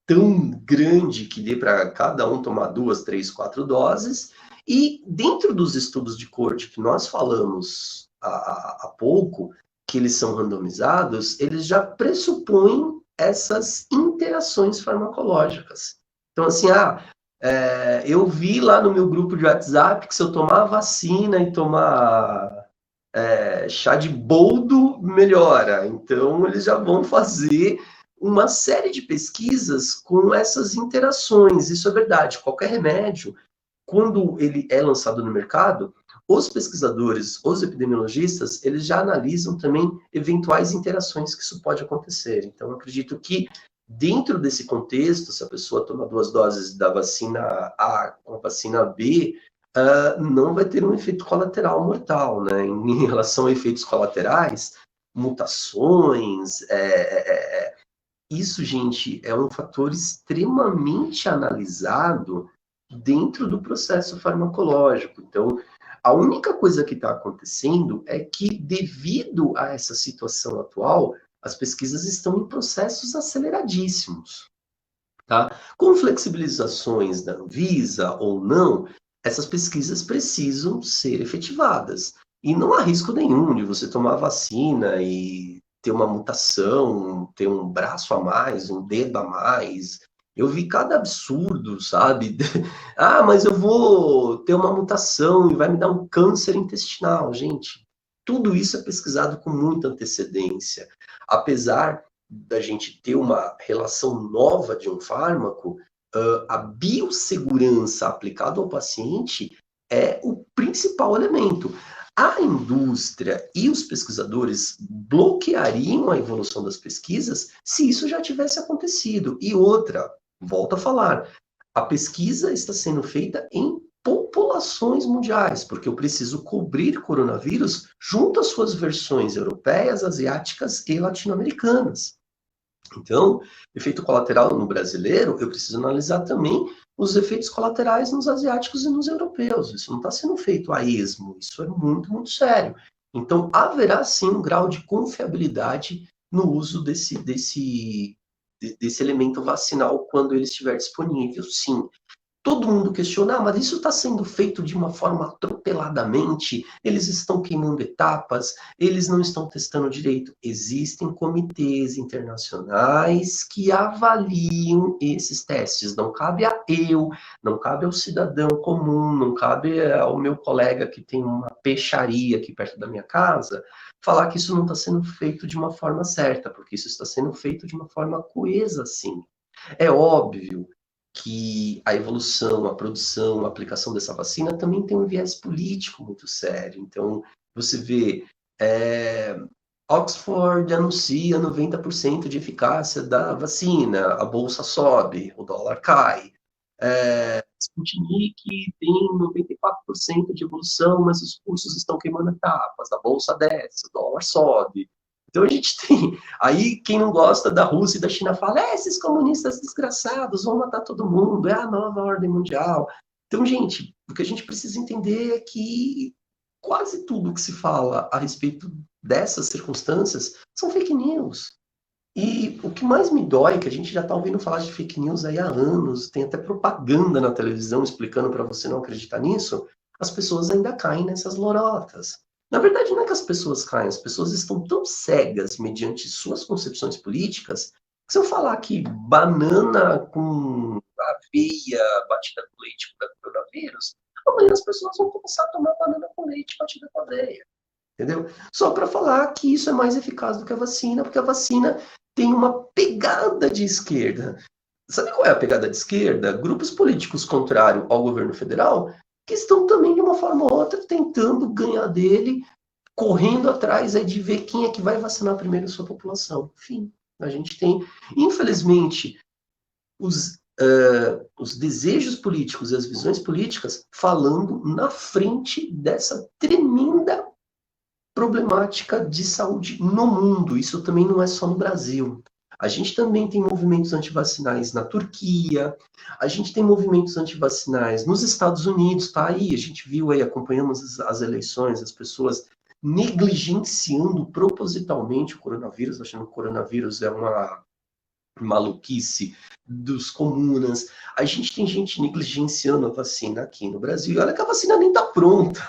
B: tão grande que dê para cada um tomar 2, 3, 4 doses. E dentro dos estudos de corte que nós falamos há pouco, que eles são randomizados, eles já pressupõem essas interações farmacológicas. Então, assim, eu vi lá no meu grupo de WhatsApp que se eu tomar vacina e tomar chá de boldo, melhora. Então, eles já vão fazer uma série de pesquisas com essas interações. Isso é verdade. Qualquer remédio, quando ele é lançado no mercado, os pesquisadores, os epidemiologistas, eles já analisam também eventuais interações que isso pode acontecer. Então, eu acredito que dentro desse contexto, se a pessoa toma 2 doses da vacina A com a vacina B, não vai ter um efeito colateral mortal, né? Em relação a efeitos colaterais, mutações, isso, gente, é um fator extremamente analisado dentro do processo farmacológico. Então, a única coisa que está acontecendo é que, devido a essa situação atual, as pesquisas estão em processos aceleradíssimos. Tá? Com flexibilizações da Anvisa ou não, essas pesquisas precisam ser efetivadas. E não há risco nenhum de você tomar vacina e ter uma mutação, ter um braço a mais, um dedo a mais. Eu vi cada absurdo, sabe? Mas eu vou ter uma mutação e vai me dar um câncer intestinal. Gente, tudo isso é pesquisado com muita antecedência. Apesar da gente ter uma relação nova de um fármaco, a biossegurança aplicada ao paciente é o principal elemento. A indústria e os pesquisadores bloqueariam a evolução das pesquisas se isso já tivesse acontecido. E outra, volto a falar, a pesquisa está sendo feita em populações mundiais, porque eu preciso cobrir coronavírus junto às suas versões europeias, asiáticas e latino-americanas. Então, efeito colateral no brasileiro, eu preciso analisar também os efeitos colaterais nos asiáticos e nos europeus. Isso não está sendo feito a esmo, isso é muito, muito sério. Então, haverá sim um grau de confiabilidade no uso desse elemento vacinal quando ele estiver disponível, sim. Todo mundo questiona, mas isso está sendo feito de uma forma atropeladamente, eles estão queimando etapas, eles não estão testando direito. Existem comitês internacionais que avaliam esses testes. Não cabe a eu, não cabe ao cidadão comum, não cabe ao meu colega que tem uma peixaria aqui perto da minha casa, falar que isso não está sendo feito de uma forma certa, porque isso está sendo feito de uma forma coesa, sim. É óbvio que a evolução, a produção, a aplicação dessa vacina também tem um viés político muito sério. Então, você vê, Oxford anuncia 90% de eficácia da vacina, a bolsa sobe, o dólar cai. Sputnik tem 94% de evolução, mas os cursos estão queimando etapas, a bolsa desce, o dólar sobe. Então a gente tem, aí quem não gosta da Rússia e da China fala, esses comunistas desgraçados vão matar todo mundo, é a nova ordem mundial. Então, gente, o que a gente precisa entender é que quase tudo que se fala a respeito dessas circunstâncias são fake news. E o que mais me dói é que a gente já está ouvindo falar de fake news aí há anos, tem até propaganda na televisão explicando para você não acreditar nisso, as pessoas ainda caem nessas lorotas. Na verdade, não é que as pessoas caem, as pessoas estão tão cegas mediante suas concepções políticas, que se eu falar que banana com aveia batida com leite para coronavírus, amanhã as pessoas vão começar a tomar banana com leite batida com aveia. Entendeu? Só para falar que isso é mais eficaz do que a vacina, porque a vacina tem uma pegada de esquerda. Sabe qual é a pegada de esquerda? Grupos políticos contrários ao governo federal que estão também, de uma forma ou outra, tentando ganhar dele, correndo atrás de ver quem é que vai vacinar primeiro a sua população. Enfim. A gente tem, infelizmente, os desejos políticos e as visões políticas falando na frente dessa tremenda problemática de saúde no mundo. Isso também não é só no Brasil. A gente também tem movimentos antivacinais na Turquia, a gente tem movimentos antivacinais nos Estados Unidos, tá aí, a gente viu aí, acompanhamos as eleições, as pessoas negligenciando propositalmente o coronavírus, achando que o coronavírus é uma maluquice dos comunas. A gente tem gente negligenciando a vacina aqui no Brasil. E olha que a vacina nem está pronta.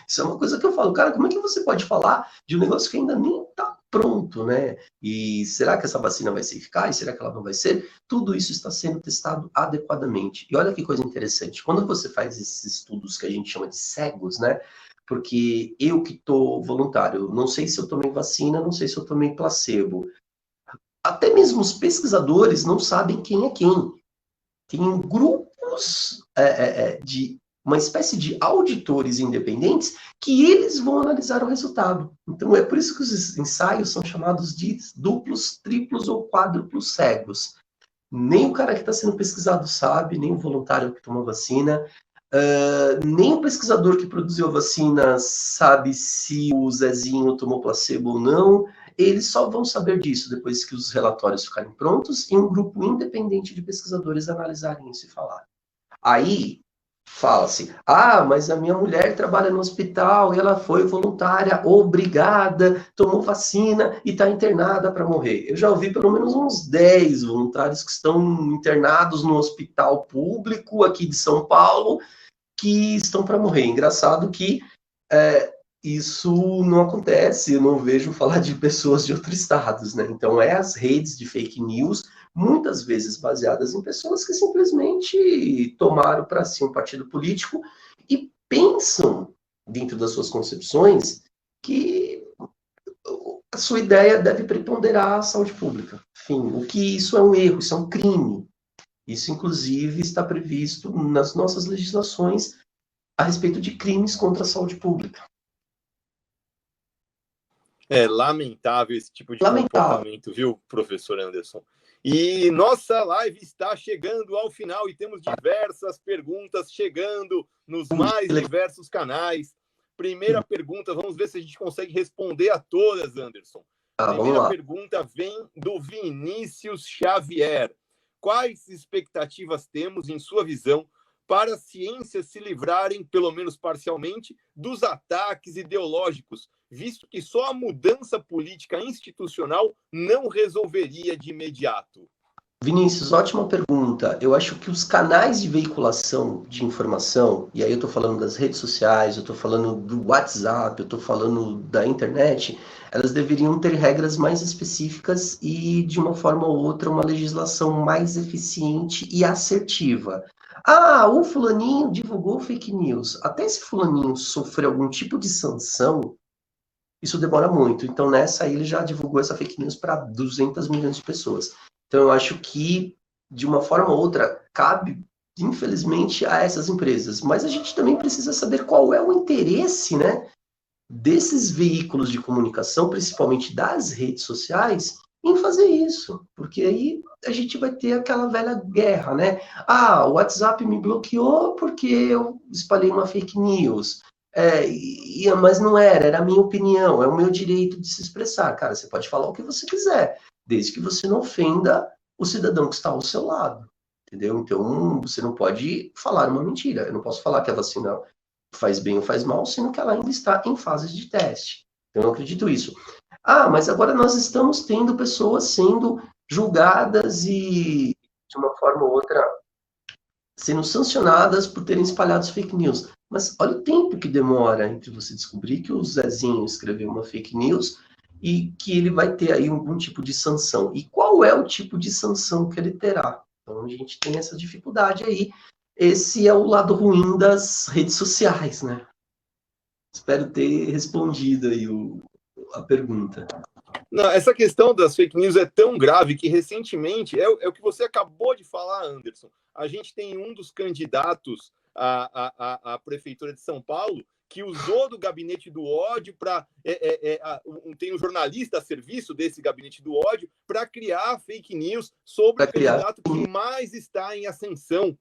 B: Isso é uma coisa que eu falo, cara, como é que você pode falar de um negócio que ainda nem está pronto, né? E será que essa vacina vai ser eficaz? Será que ela não vai ser? Tudo isso está sendo testado adequadamente. E olha que coisa interessante. Quando você faz esses estudos que a gente chama de cegos, né? Porque eu que estou voluntário, não sei se eu tomei vacina, não sei se eu tomei placebo. Até mesmo os pesquisadores não sabem quem é quem. Tem grupos de uma espécie de auditores independentes que eles vão analisar o resultado. Então é por isso que os ensaios são chamados de duplos, triplos ou quádruplos cegos. Nem o cara que está sendo pesquisado sabe, nem o voluntário que tomou vacina, nem o pesquisador que produziu a vacina sabe se o Zezinho tomou placebo ou não. Eles só vão saber disso depois que os relatórios ficarem prontos e um grupo independente de pesquisadores analisarem isso e falar. Aí fala-se, mas a minha mulher trabalha no hospital e ela foi voluntária, obrigada, tomou vacina e está internada para morrer. Eu já ouvi pelo menos uns 10 voluntários que estão internados no hospital público aqui de São Paulo que estão para morrer. Engraçado que isso não acontece, eu não vejo falar de pessoas de outros estados, né? Então, as redes de fake news, muitas vezes baseadas em pessoas que simplesmente tomaram para si um partido político e pensam, dentro das suas concepções, que a sua ideia deve preponderar a saúde pública. Enfim, o que isso é um erro, isso é um crime. Isso, inclusive, está previsto nas nossas legislações a respeito de crimes contra a saúde pública.
A: É lamentável esse tipo de comportamento, viu, professor Anderson? E nossa live está chegando ao final e temos diversas perguntas chegando nos mais diversos canais. Primeira pergunta, vamos ver se a gente consegue responder a todas, Anderson. Primeira pergunta vem do Vinícius Xavier. Quais expectativas temos, em sua visão, para as ciências se livrarem, pelo menos parcialmente, dos ataques ideológicos, visto que só a mudança política institucional não resolveria de imediato?
B: Vinícius, ótima pergunta. Eu acho que os canais de veiculação de informação, e aí eu estou falando das redes sociais, eu estou falando do WhatsApp, eu estou falando da internet, elas deveriam ter regras mais específicas e, de uma forma ou outra, uma legislação mais eficiente e assertiva. O fulaninho divulgou fake news. Até esse fulaninho sofrer algum tipo de sanção, isso demora muito. Então, nessa aí, ele já divulgou essa fake news para 200 milhões de pessoas. Então, eu acho que, de uma forma ou outra, cabe, infelizmente, a essas empresas. Mas a gente também precisa saber qual é o interesse, né, desses veículos de comunicação, principalmente das redes sociais, em fazer isso. Porque aí a gente vai ter aquela velha guerra, né? O WhatsApp me bloqueou porque eu espalhei uma fake news. Mas não era a minha opinião, é o meu direito de se expressar. Cara, você pode falar o que você quiser, desde que você não ofenda o cidadão que está ao seu lado, entendeu? Então, você não pode falar uma mentira. Eu não posso falar que a vacina faz bem ou faz mal, sendo que ela ainda está em fase de teste. Eu não acredito isso. Mas agora nós estamos tendo pessoas sendo julgadas e, de uma forma ou outra, sendo sancionadas por terem espalhado fake news. Mas olha o tempo que demora entre você descobrir que o Zezinho escreveu uma fake news e que ele vai ter aí algum tipo de sanção. E qual é o tipo de sanção que ele terá? Então a gente tem essa dificuldade aí. Esse é o lado ruim das redes sociais, né? Espero ter respondido aí a pergunta.
A: Não, essa questão das fake news é tão grave que recentemente, é o que você acabou de falar, Anderson, a gente tem um dos candidatos à Prefeitura de São Paulo que usou do gabinete do ódio para... tem um jornalista a serviço desse gabinete do ódio para criar fake news sobre o candidato que mais está em ascensão.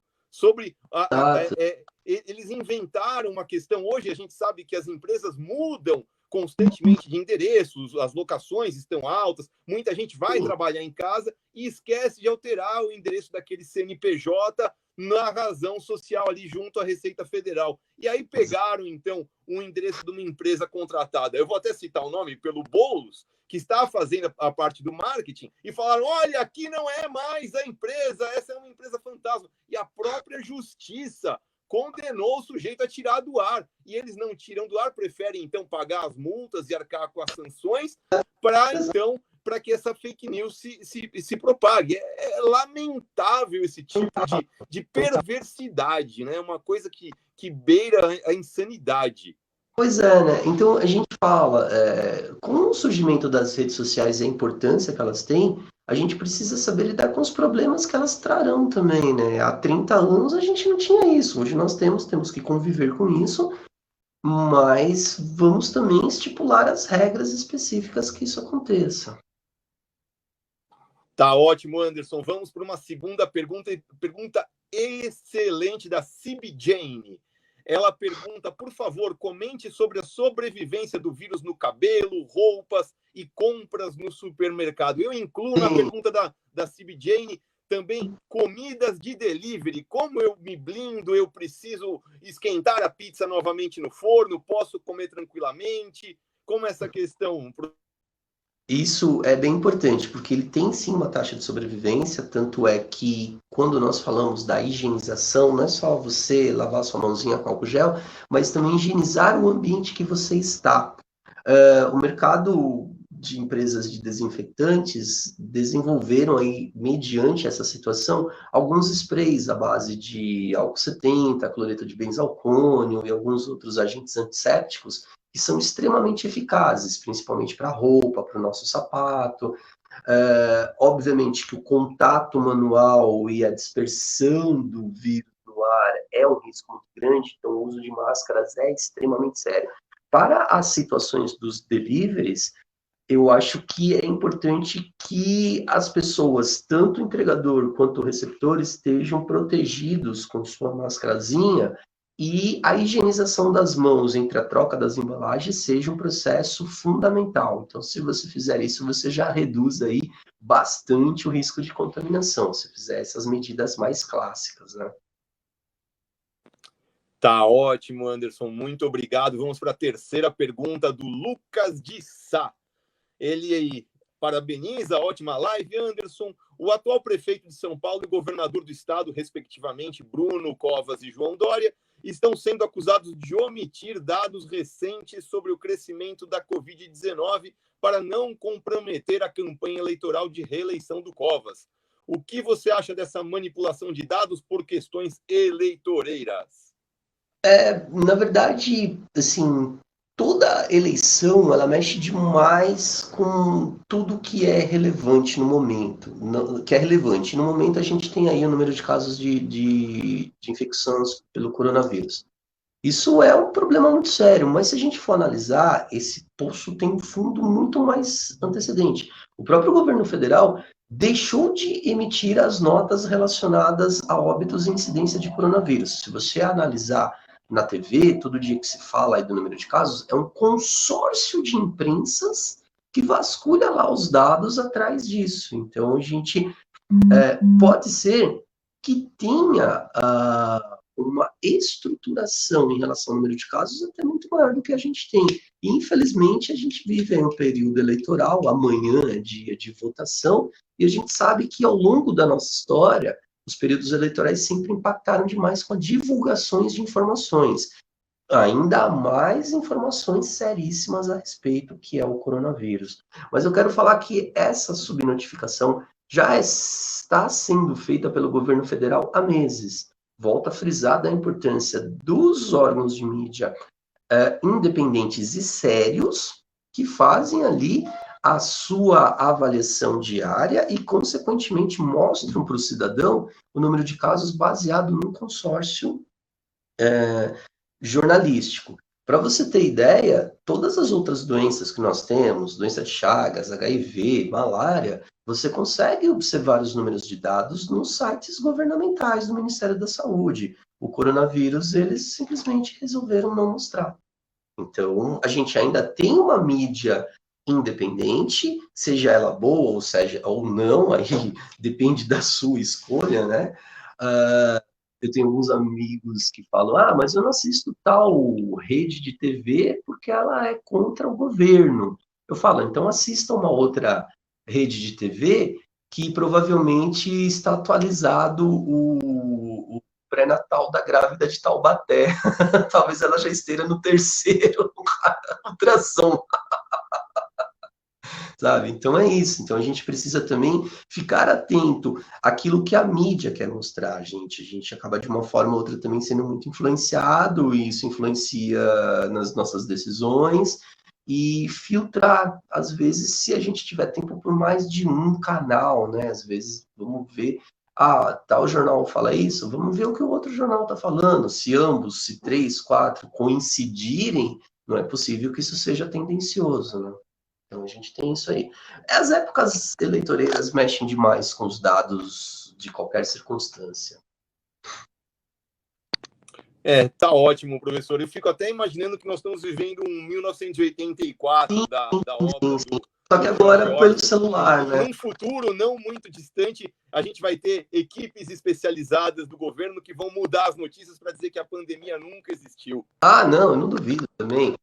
A: Eles inventaram uma questão. Hoje a gente sabe que as empresas mudam constantemente de endereços, as locações estão altas, muita gente vai trabalhar em casa e esquece de alterar o endereço daquele CNPJ na razão social ali junto à Receita Federal. E aí pegaram, então, o endereço de uma empresa contratada. Eu vou até citar o nome, pelo Boulos, que está fazendo a parte do marketing, e falaram, olha, aqui não é mais a empresa, essa é uma empresa fantasma. E a própria justiça condenou o sujeito a tirar do ar. E eles não tiram do ar, preferem, então, pagar as multas e arcar com as sanções para que essa fake news se propague. É lamentável esse tipo de perversidade, né? Uma coisa que beira a insanidade.
B: Pois é, né? Então a gente fala, com o surgimento das redes sociais e a importância que elas têm, a gente precisa saber lidar com os problemas que elas trarão também, né? Há 30 anos a gente não tinha isso, hoje nós temos que conviver com isso, mas vamos também estipular as regras específicas que isso aconteça.
A: Tá ótimo, Anderson. Vamos para uma segunda pergunta excelente da Cib Jane. Ela pergunta, por favor, comente sobre a sobrevivência do vírus no cabelo, roupas e compras no supermercado. Eu incluo na pergunta da Cib Jane também comidas de delivery. Como eu me blindo? Eu preciso esquentar a pizza novamente no forno? Posso comer tranquilamente? Como essa questão...
B: Isso é bem importante, porque ele tem sim uma taxa de sobrevivência, tanto é que quando nós falamos da higienização, não é só você lavar sua mãozinha com álcool gel, mas também higienizar o ambiente que você está. O mercado de empresas de desinfetantes desenvolveram aí, mediante essa situação, alguns sprays à base de álcool 70, cloreto de benzalcônio e alguns outros agentes antissépticos, que são extremamente eficazes, principalmente para a roupa, para o nosso sapato. Obviamente que o contato manual e a dispersão do vírus no ar é um risco muito grande, então o uso de máscaras é extremamente sério. Para as situações dos deliveries, eu acho que é importante que as pessoas, tanto o entregador quanto o receptor, estejam protegidos com sua máscarazinha, e a higienização das mãos entre a troca das embalagens seja um processo fundamental. Então, se você fizer isso, você já reduz aí bastante o risco de contaminação, se fizer essas medidas mais clássicas, né?
A: Tá ótimo, Anderson. Muito obrigado. Vamos para a terceira pergunta do Lucas de Sá. Ele parabeniza a ótima live, Anderson. O atual prefeito de São Paulo e governador do estado, respectivamente, Bruno Covas e João Dória, estão sendo acusados de omitir dados recentes sobre o crescimento da Covid-19 para não comprometer a campanha eleitoral de reeleição do Covas. O que você acha dessa manipulação de dados por questões eleitoreiras?
B: Na verdade, assim, toda eleição, ela mexe demais com tudo que é relevante no momento. Que é relevante. No momento, a gente tem aí o número de casos de infecções pelo coronavírus. Isso é um problema muito sério, mas se a gente for analisar, esse poço tem um fundo muito mais antecedente. O próprio governo federal deixou de emitir as notas relacionadas a óbitos e incidência de coronavírus. Se você analisar na TV, todo dia que se fala aí do número de casos, é um consórcio de imprensas que vasculha lá os dados atrás disso. Então, a gente pode ser que tenha uma estruturação em relação ao número de casos até muito maior do que a gente tem. E, infelizmente, a gente vive em um período eleitoral, amanhã é dia de votação, e a gente sabe que ao longo da nossa história, os períodos eleitorais sempre impactaram demais com as divulgações de informações. Ainda há mais informações seríssimas a respeito que é o coronavírus. Mas eu quero falar que essa subnotificação já está sendo feita pelo governo federal há meses. Volto a frisar da importância dos órgãos de mídia independentes e sérios que fazem ali a sua avaliação diária e, consequentemente, mostram para o cidadão o número de casos baseado num consórcio jornalístico. Para você ter ideia, todas as outras doenças que nós temos, doença de Chagas, HIV, malária, você consegue observar os números de dados nos sites governamentais do Ministério da Saúde. O coronavírus, eles simplesmente resolveram não mostrar. Então, a gente ainda tem uma mídia independente, seja ela boa ou seja ou não, aí depende da sua escolha, né? Eu tenho alguns amigos que falam, mas eu não assisto tal rede de TV porque ela é contra o governo. Eu falo, então assista uma outra rede de TV que provavelmente está atualizado o pré-natal da grávida de Taubaté. Talvez ela já esteja no terceiro ultrassom. Sabe? Então é isso. Então a gente precisa também ficar atento àquilo que a mídia quer mostrar a gente. A gente acaba de uma forma ou outra também sendo muito influenciado, e isso influencia nas nossas decisões, e filtrar, às vezes, se a gente tiver tempo por mais de um canal, né? Às vezes, vamos ver, tal jornal fala isso, vamos ver o que o outro jornal está falando. Se ambos, se 3, 4 coincidirem, não é possível que isso seja tendencioso, né? Então a gente tem isso aí. As épocas eleitoreiras mexem demais com os dados de qualquer circunstância.
A: Tá ótimo, professor. Eu fico até imaginando que nós estamos vivendo um 1984 da obra.
B: Só que agora pelo celular, né?
A: Num futuro não muito distante, a gente vai ter equipes especializadas do governo que vão mudar as notícias para dizer que a pandemia nunca existiu.
B: Não, eu não duvido também.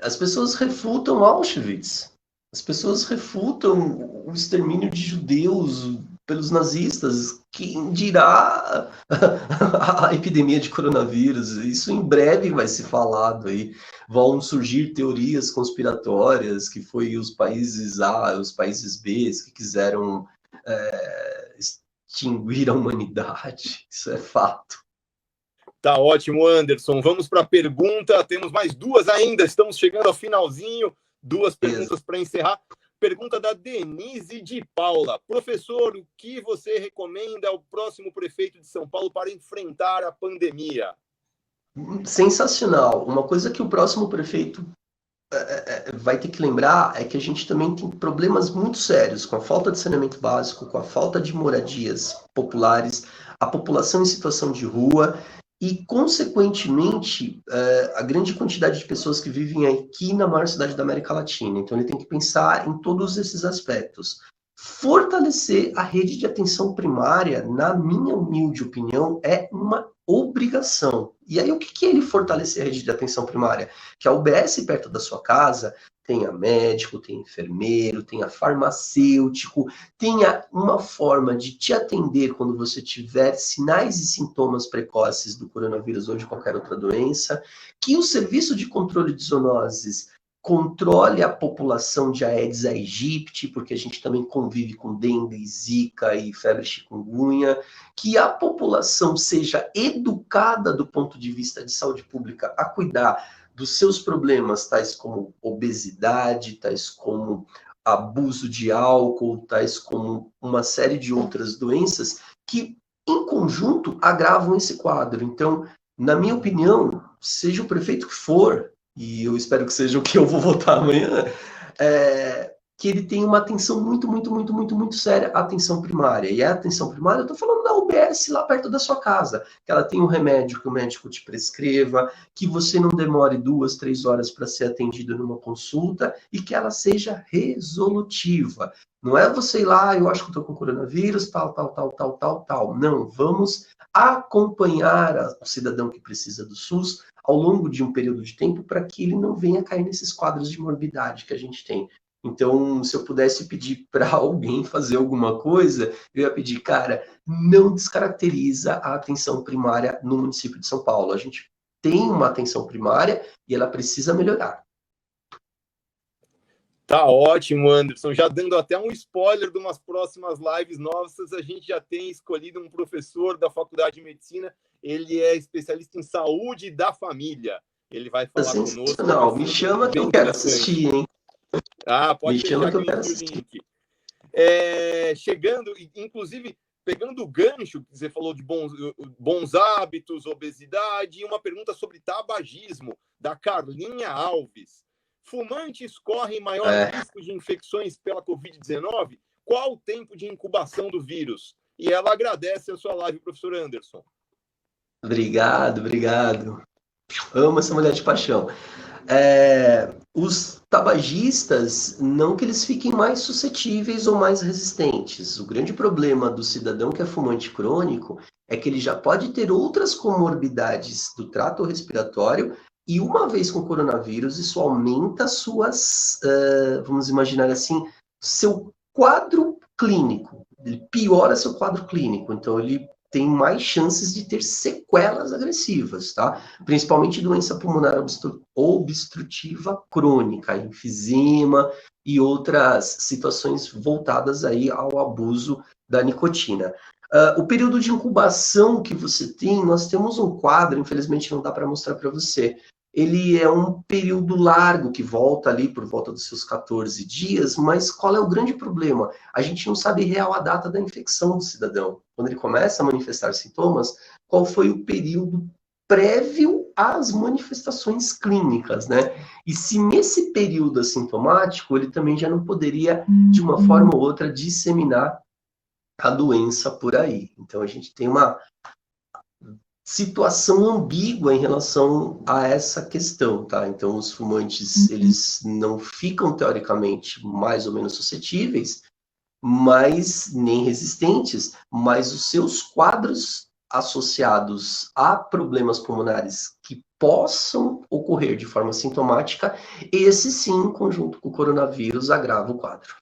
B: As pessoas refutam Auschwitz. As pessoas refutam o extermínio de judeus pelos nazistas. Quem dirá a epidemia de coronavírus? Isso em breve vai ser falado aí. Vão surgir teorias conspiratórias que foi os países A, os países B que quiseram extinguir a humanidade. Isso é fato.
A: Tá ótimo, Anderson. Vamos para a pergunta. Temos mais duas ainda. Estamos chegando ao finalzinho. Duas perguntas para encerrar. Pergunta da Denise de Paula. Professor, o que você recomenda ao próximo prefeito de São Paulo para enfrentar a pandemia?
B: Sensacional. Uma coisa que o próximo prefeito vai ter que lembrar é que a gente também tem problemas muito sérios com a falta de saneamento básico, com a falta de moradias populares, a população em situação de rua e, consequentemente, a grande quantidade de pessoas que vivem aqui na maior cidade da América Latina. Então, ele tem que pensar em todos esses aspectos. Fortalecer a rede de atenção primária, na minha humilde opinião, é uma obrigação. E aí, o que é ele fortalecer a rede de atenção primária? Que a UBS perto da sua casa tenha médico, tenha enfermeiro, tenha farmacêutico, tenha uma forma de te atender quando você tiver sinais e sintomas precoces do coronavírus ou de qualquer outra doença, que o serviço de controle de zoonoses controle a população de Aedes aegypti, porque a gente também convive com dengue, zika e febre chikungunya, que a população seja educada do ponto de vista de saúde pública a cuidar dos seus problemas, tais como obesidade, tais como abuso de álcool, tais como uma série de outras doenças que, em conjunto, agravam esse quadro. Então, na minha opinião, seja o prefeito que for, e eu espero que seja o que eu vou votar amanhã, que ele tenha uma atenção muito séria à atenção primária. E a atenção primária, eu estou falando da UBS lá perto da sua casa, que ela tem um remédio que o médico te prescreva, que você não demore 2, 3 horas para ser atendido numa consulta e que ela seja resolutiva. Não é você ir lá, eu acho que estou com coronavírus, tal. Não, vamos acompanhar o cidadão que precisa do SUS ao longo de um período de tempo para que ele não venha cair nesses quadros de morbidade que a gente tem. Então, se eu pudesse pedir para alguém fazer alguma coisa, eu ia pedir, cara, não descaracteriza a atenção primária no município de São Paulo. A gente tem uma atenção primária e ela precisa melhorar.
A: Tá ótimo, Anderson. Já dando até um spoiler de umas próximas lives nossas, a gente já tem escolhido um professor da Faculdade de Medicina. Ele é especialista em saúde da família. Ele vai falar conosco.
B: Não, me chama que eu quero assistir, hein?
A: Pode deixar que eu envio o link. Chegando, inclusive, pegando o gancho que você falou de bons hábitos, obesidade, e uma pergunta sobre tabagismo, da Carlinha Alves. Fumantes correm maior risco de infecções pela Covid-19? Qual o tempo de incubação do vírus? E ela agradece a sua live, professor Anderson.
B: Obrigado. Amo essa mulher de paixão. Os tabagistas, não que eles fiquem mais suscetíveis ou mais resistentes. O grande problema do cidadão que é fumante crônico é que ele já pode ter outras comorbidades do trato respiratório e uma vez com o coronavírus, isso aumenta suas, vamos imaginar assim, seu quadro clínico. Ele piora seu quadro clínico. Então, ele tem mais chances de ter sequelas agressivas, tá? Principalmente doença pulmonar obstrutiva crônica, enfisema e outras situações voltadas aí ao abuso da nicotina. O período de incubação que você tem, nós temos um quadro, infelizmente não dá para mostrar para você. Ele é um período largo que volta ali por volta dos seus 14 dias, mas qual é o grande problema? A gente não sabe real a data da infecção do cidadão. Quando ele começa a manifestar sintomas, qual foi o período prévio às manifestações clínicas, né? E se nesse período assintomático, ele também já não poderia, de uma forma ou outra, disseminar a doença por aí. Então, a gente tem uma situação ambígua em relação a essa questão, tá? Então, os fumantes, eles não ficam, teoricamente, mais ou menos suscetíveis, mas nem resistentes, mas os seus quadros associados a problemas pulmonares que possam ocorrer de forma sintomática, esse sim, em conjunto com o coronavírus, agrava o quadro.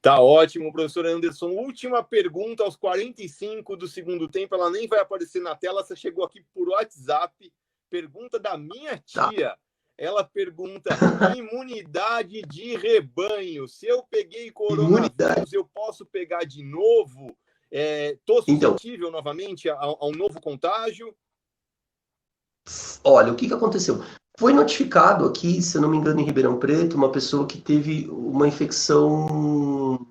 A: Tá ótimo, professor Anderson. Última pergunta aos 45 do segundo tempo. Ela nem vai aparecer na tela. Você chegou aqui por WhatsApp. Pergunta da minha tia. Tá. Ela pergunta: imunidade de rebanho. Se eu peguei coronavírus, eu posso pegar de novo? Estou suscetível novamente a um novo contágio?
B: Olha, o que aconteceu? Foi notificado aqui, se eu não me engano, em Ribeirão Preto, uma pessoa que teve uma infecção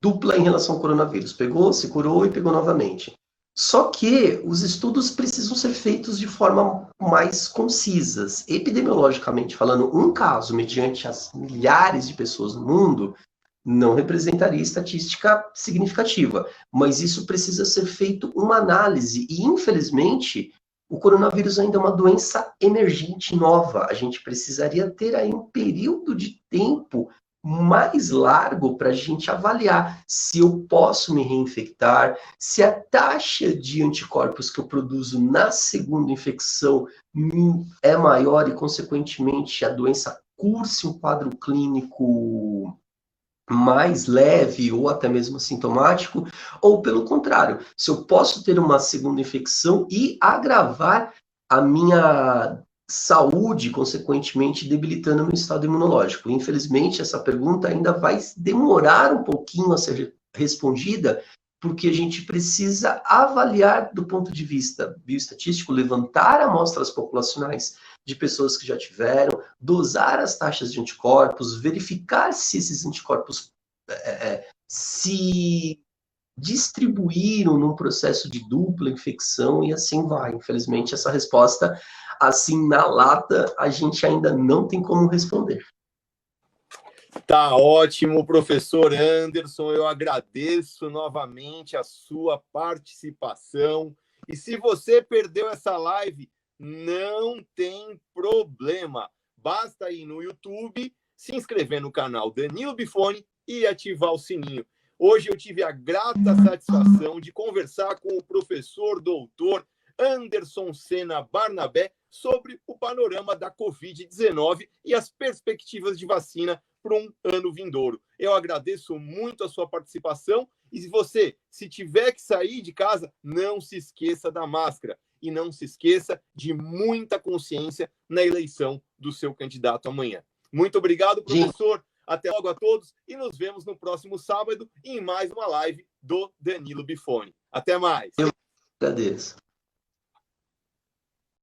B: dupla em relação ao coronavírus. Pegou, se curou e pegou novamente. Só que os estudos precisam ser feitos de forma mais concisas. Epidemiologicamente falando, um caso, mediante as milhares de pessoas no mundo, não representaria estatística significativa. Mas isso precisa ser feito uma análise. E, infelizmente, o coronavírus ainda é uma doença emergente nova. A gente precisaria ter aí um período de tempo mais largo para a gente avaliar se eu posso me reinfectar, se a taxa de anticorpos que eu produzo na segunda infecção é maior e, consequentemente, a doença curse um quadro clínico mais leve ou até mesmo assintomático, ou pelo contrário, se eu posso ter uma segunda infecção e agravar a minha saúde, consequentemente debilitando meu estado imunológico. Infelizmente, essa pergunta ainda vai demorar um pouquinho a ser respondida, porque a gente precisa avaliar do ponto de vista bioestatístico, levantar amostras populacionais de pessoas que já tiveram, dosar as taxas de anticorpos, verificar se esses anticorpos se distribuíram num processo de dupla infecção e assim vai. Infelizmente, essa resposta, assim, na lata, a gente ainda não tem como responder.
A: Tá ótimo, professor Anderson. Eu agradeço novamente a sua participação. E se você perdeu essa live, não tem problema. Basta ir no YouTube, se inscrever no canal Danilo Bifone e ativar o sininho. Hoje eu tive a grata satisfação de conversar com o professor doutor Anderson Sena Barnabé sobre o panorama da Covid-19 e as perspectivas de vacina para um ano vindouro. Eu agradeço muito a sua participação e se tiver que sair de casa, não se esqueça da máscara e não se esqueça de muita consciência na eleição do seu candidato amanhã. Muito obrigado, professor. Até logo a todos e nos vemos no próximo sábado em mais uma live do Danilo Bifone. Até mais.
B: Eu agradeço.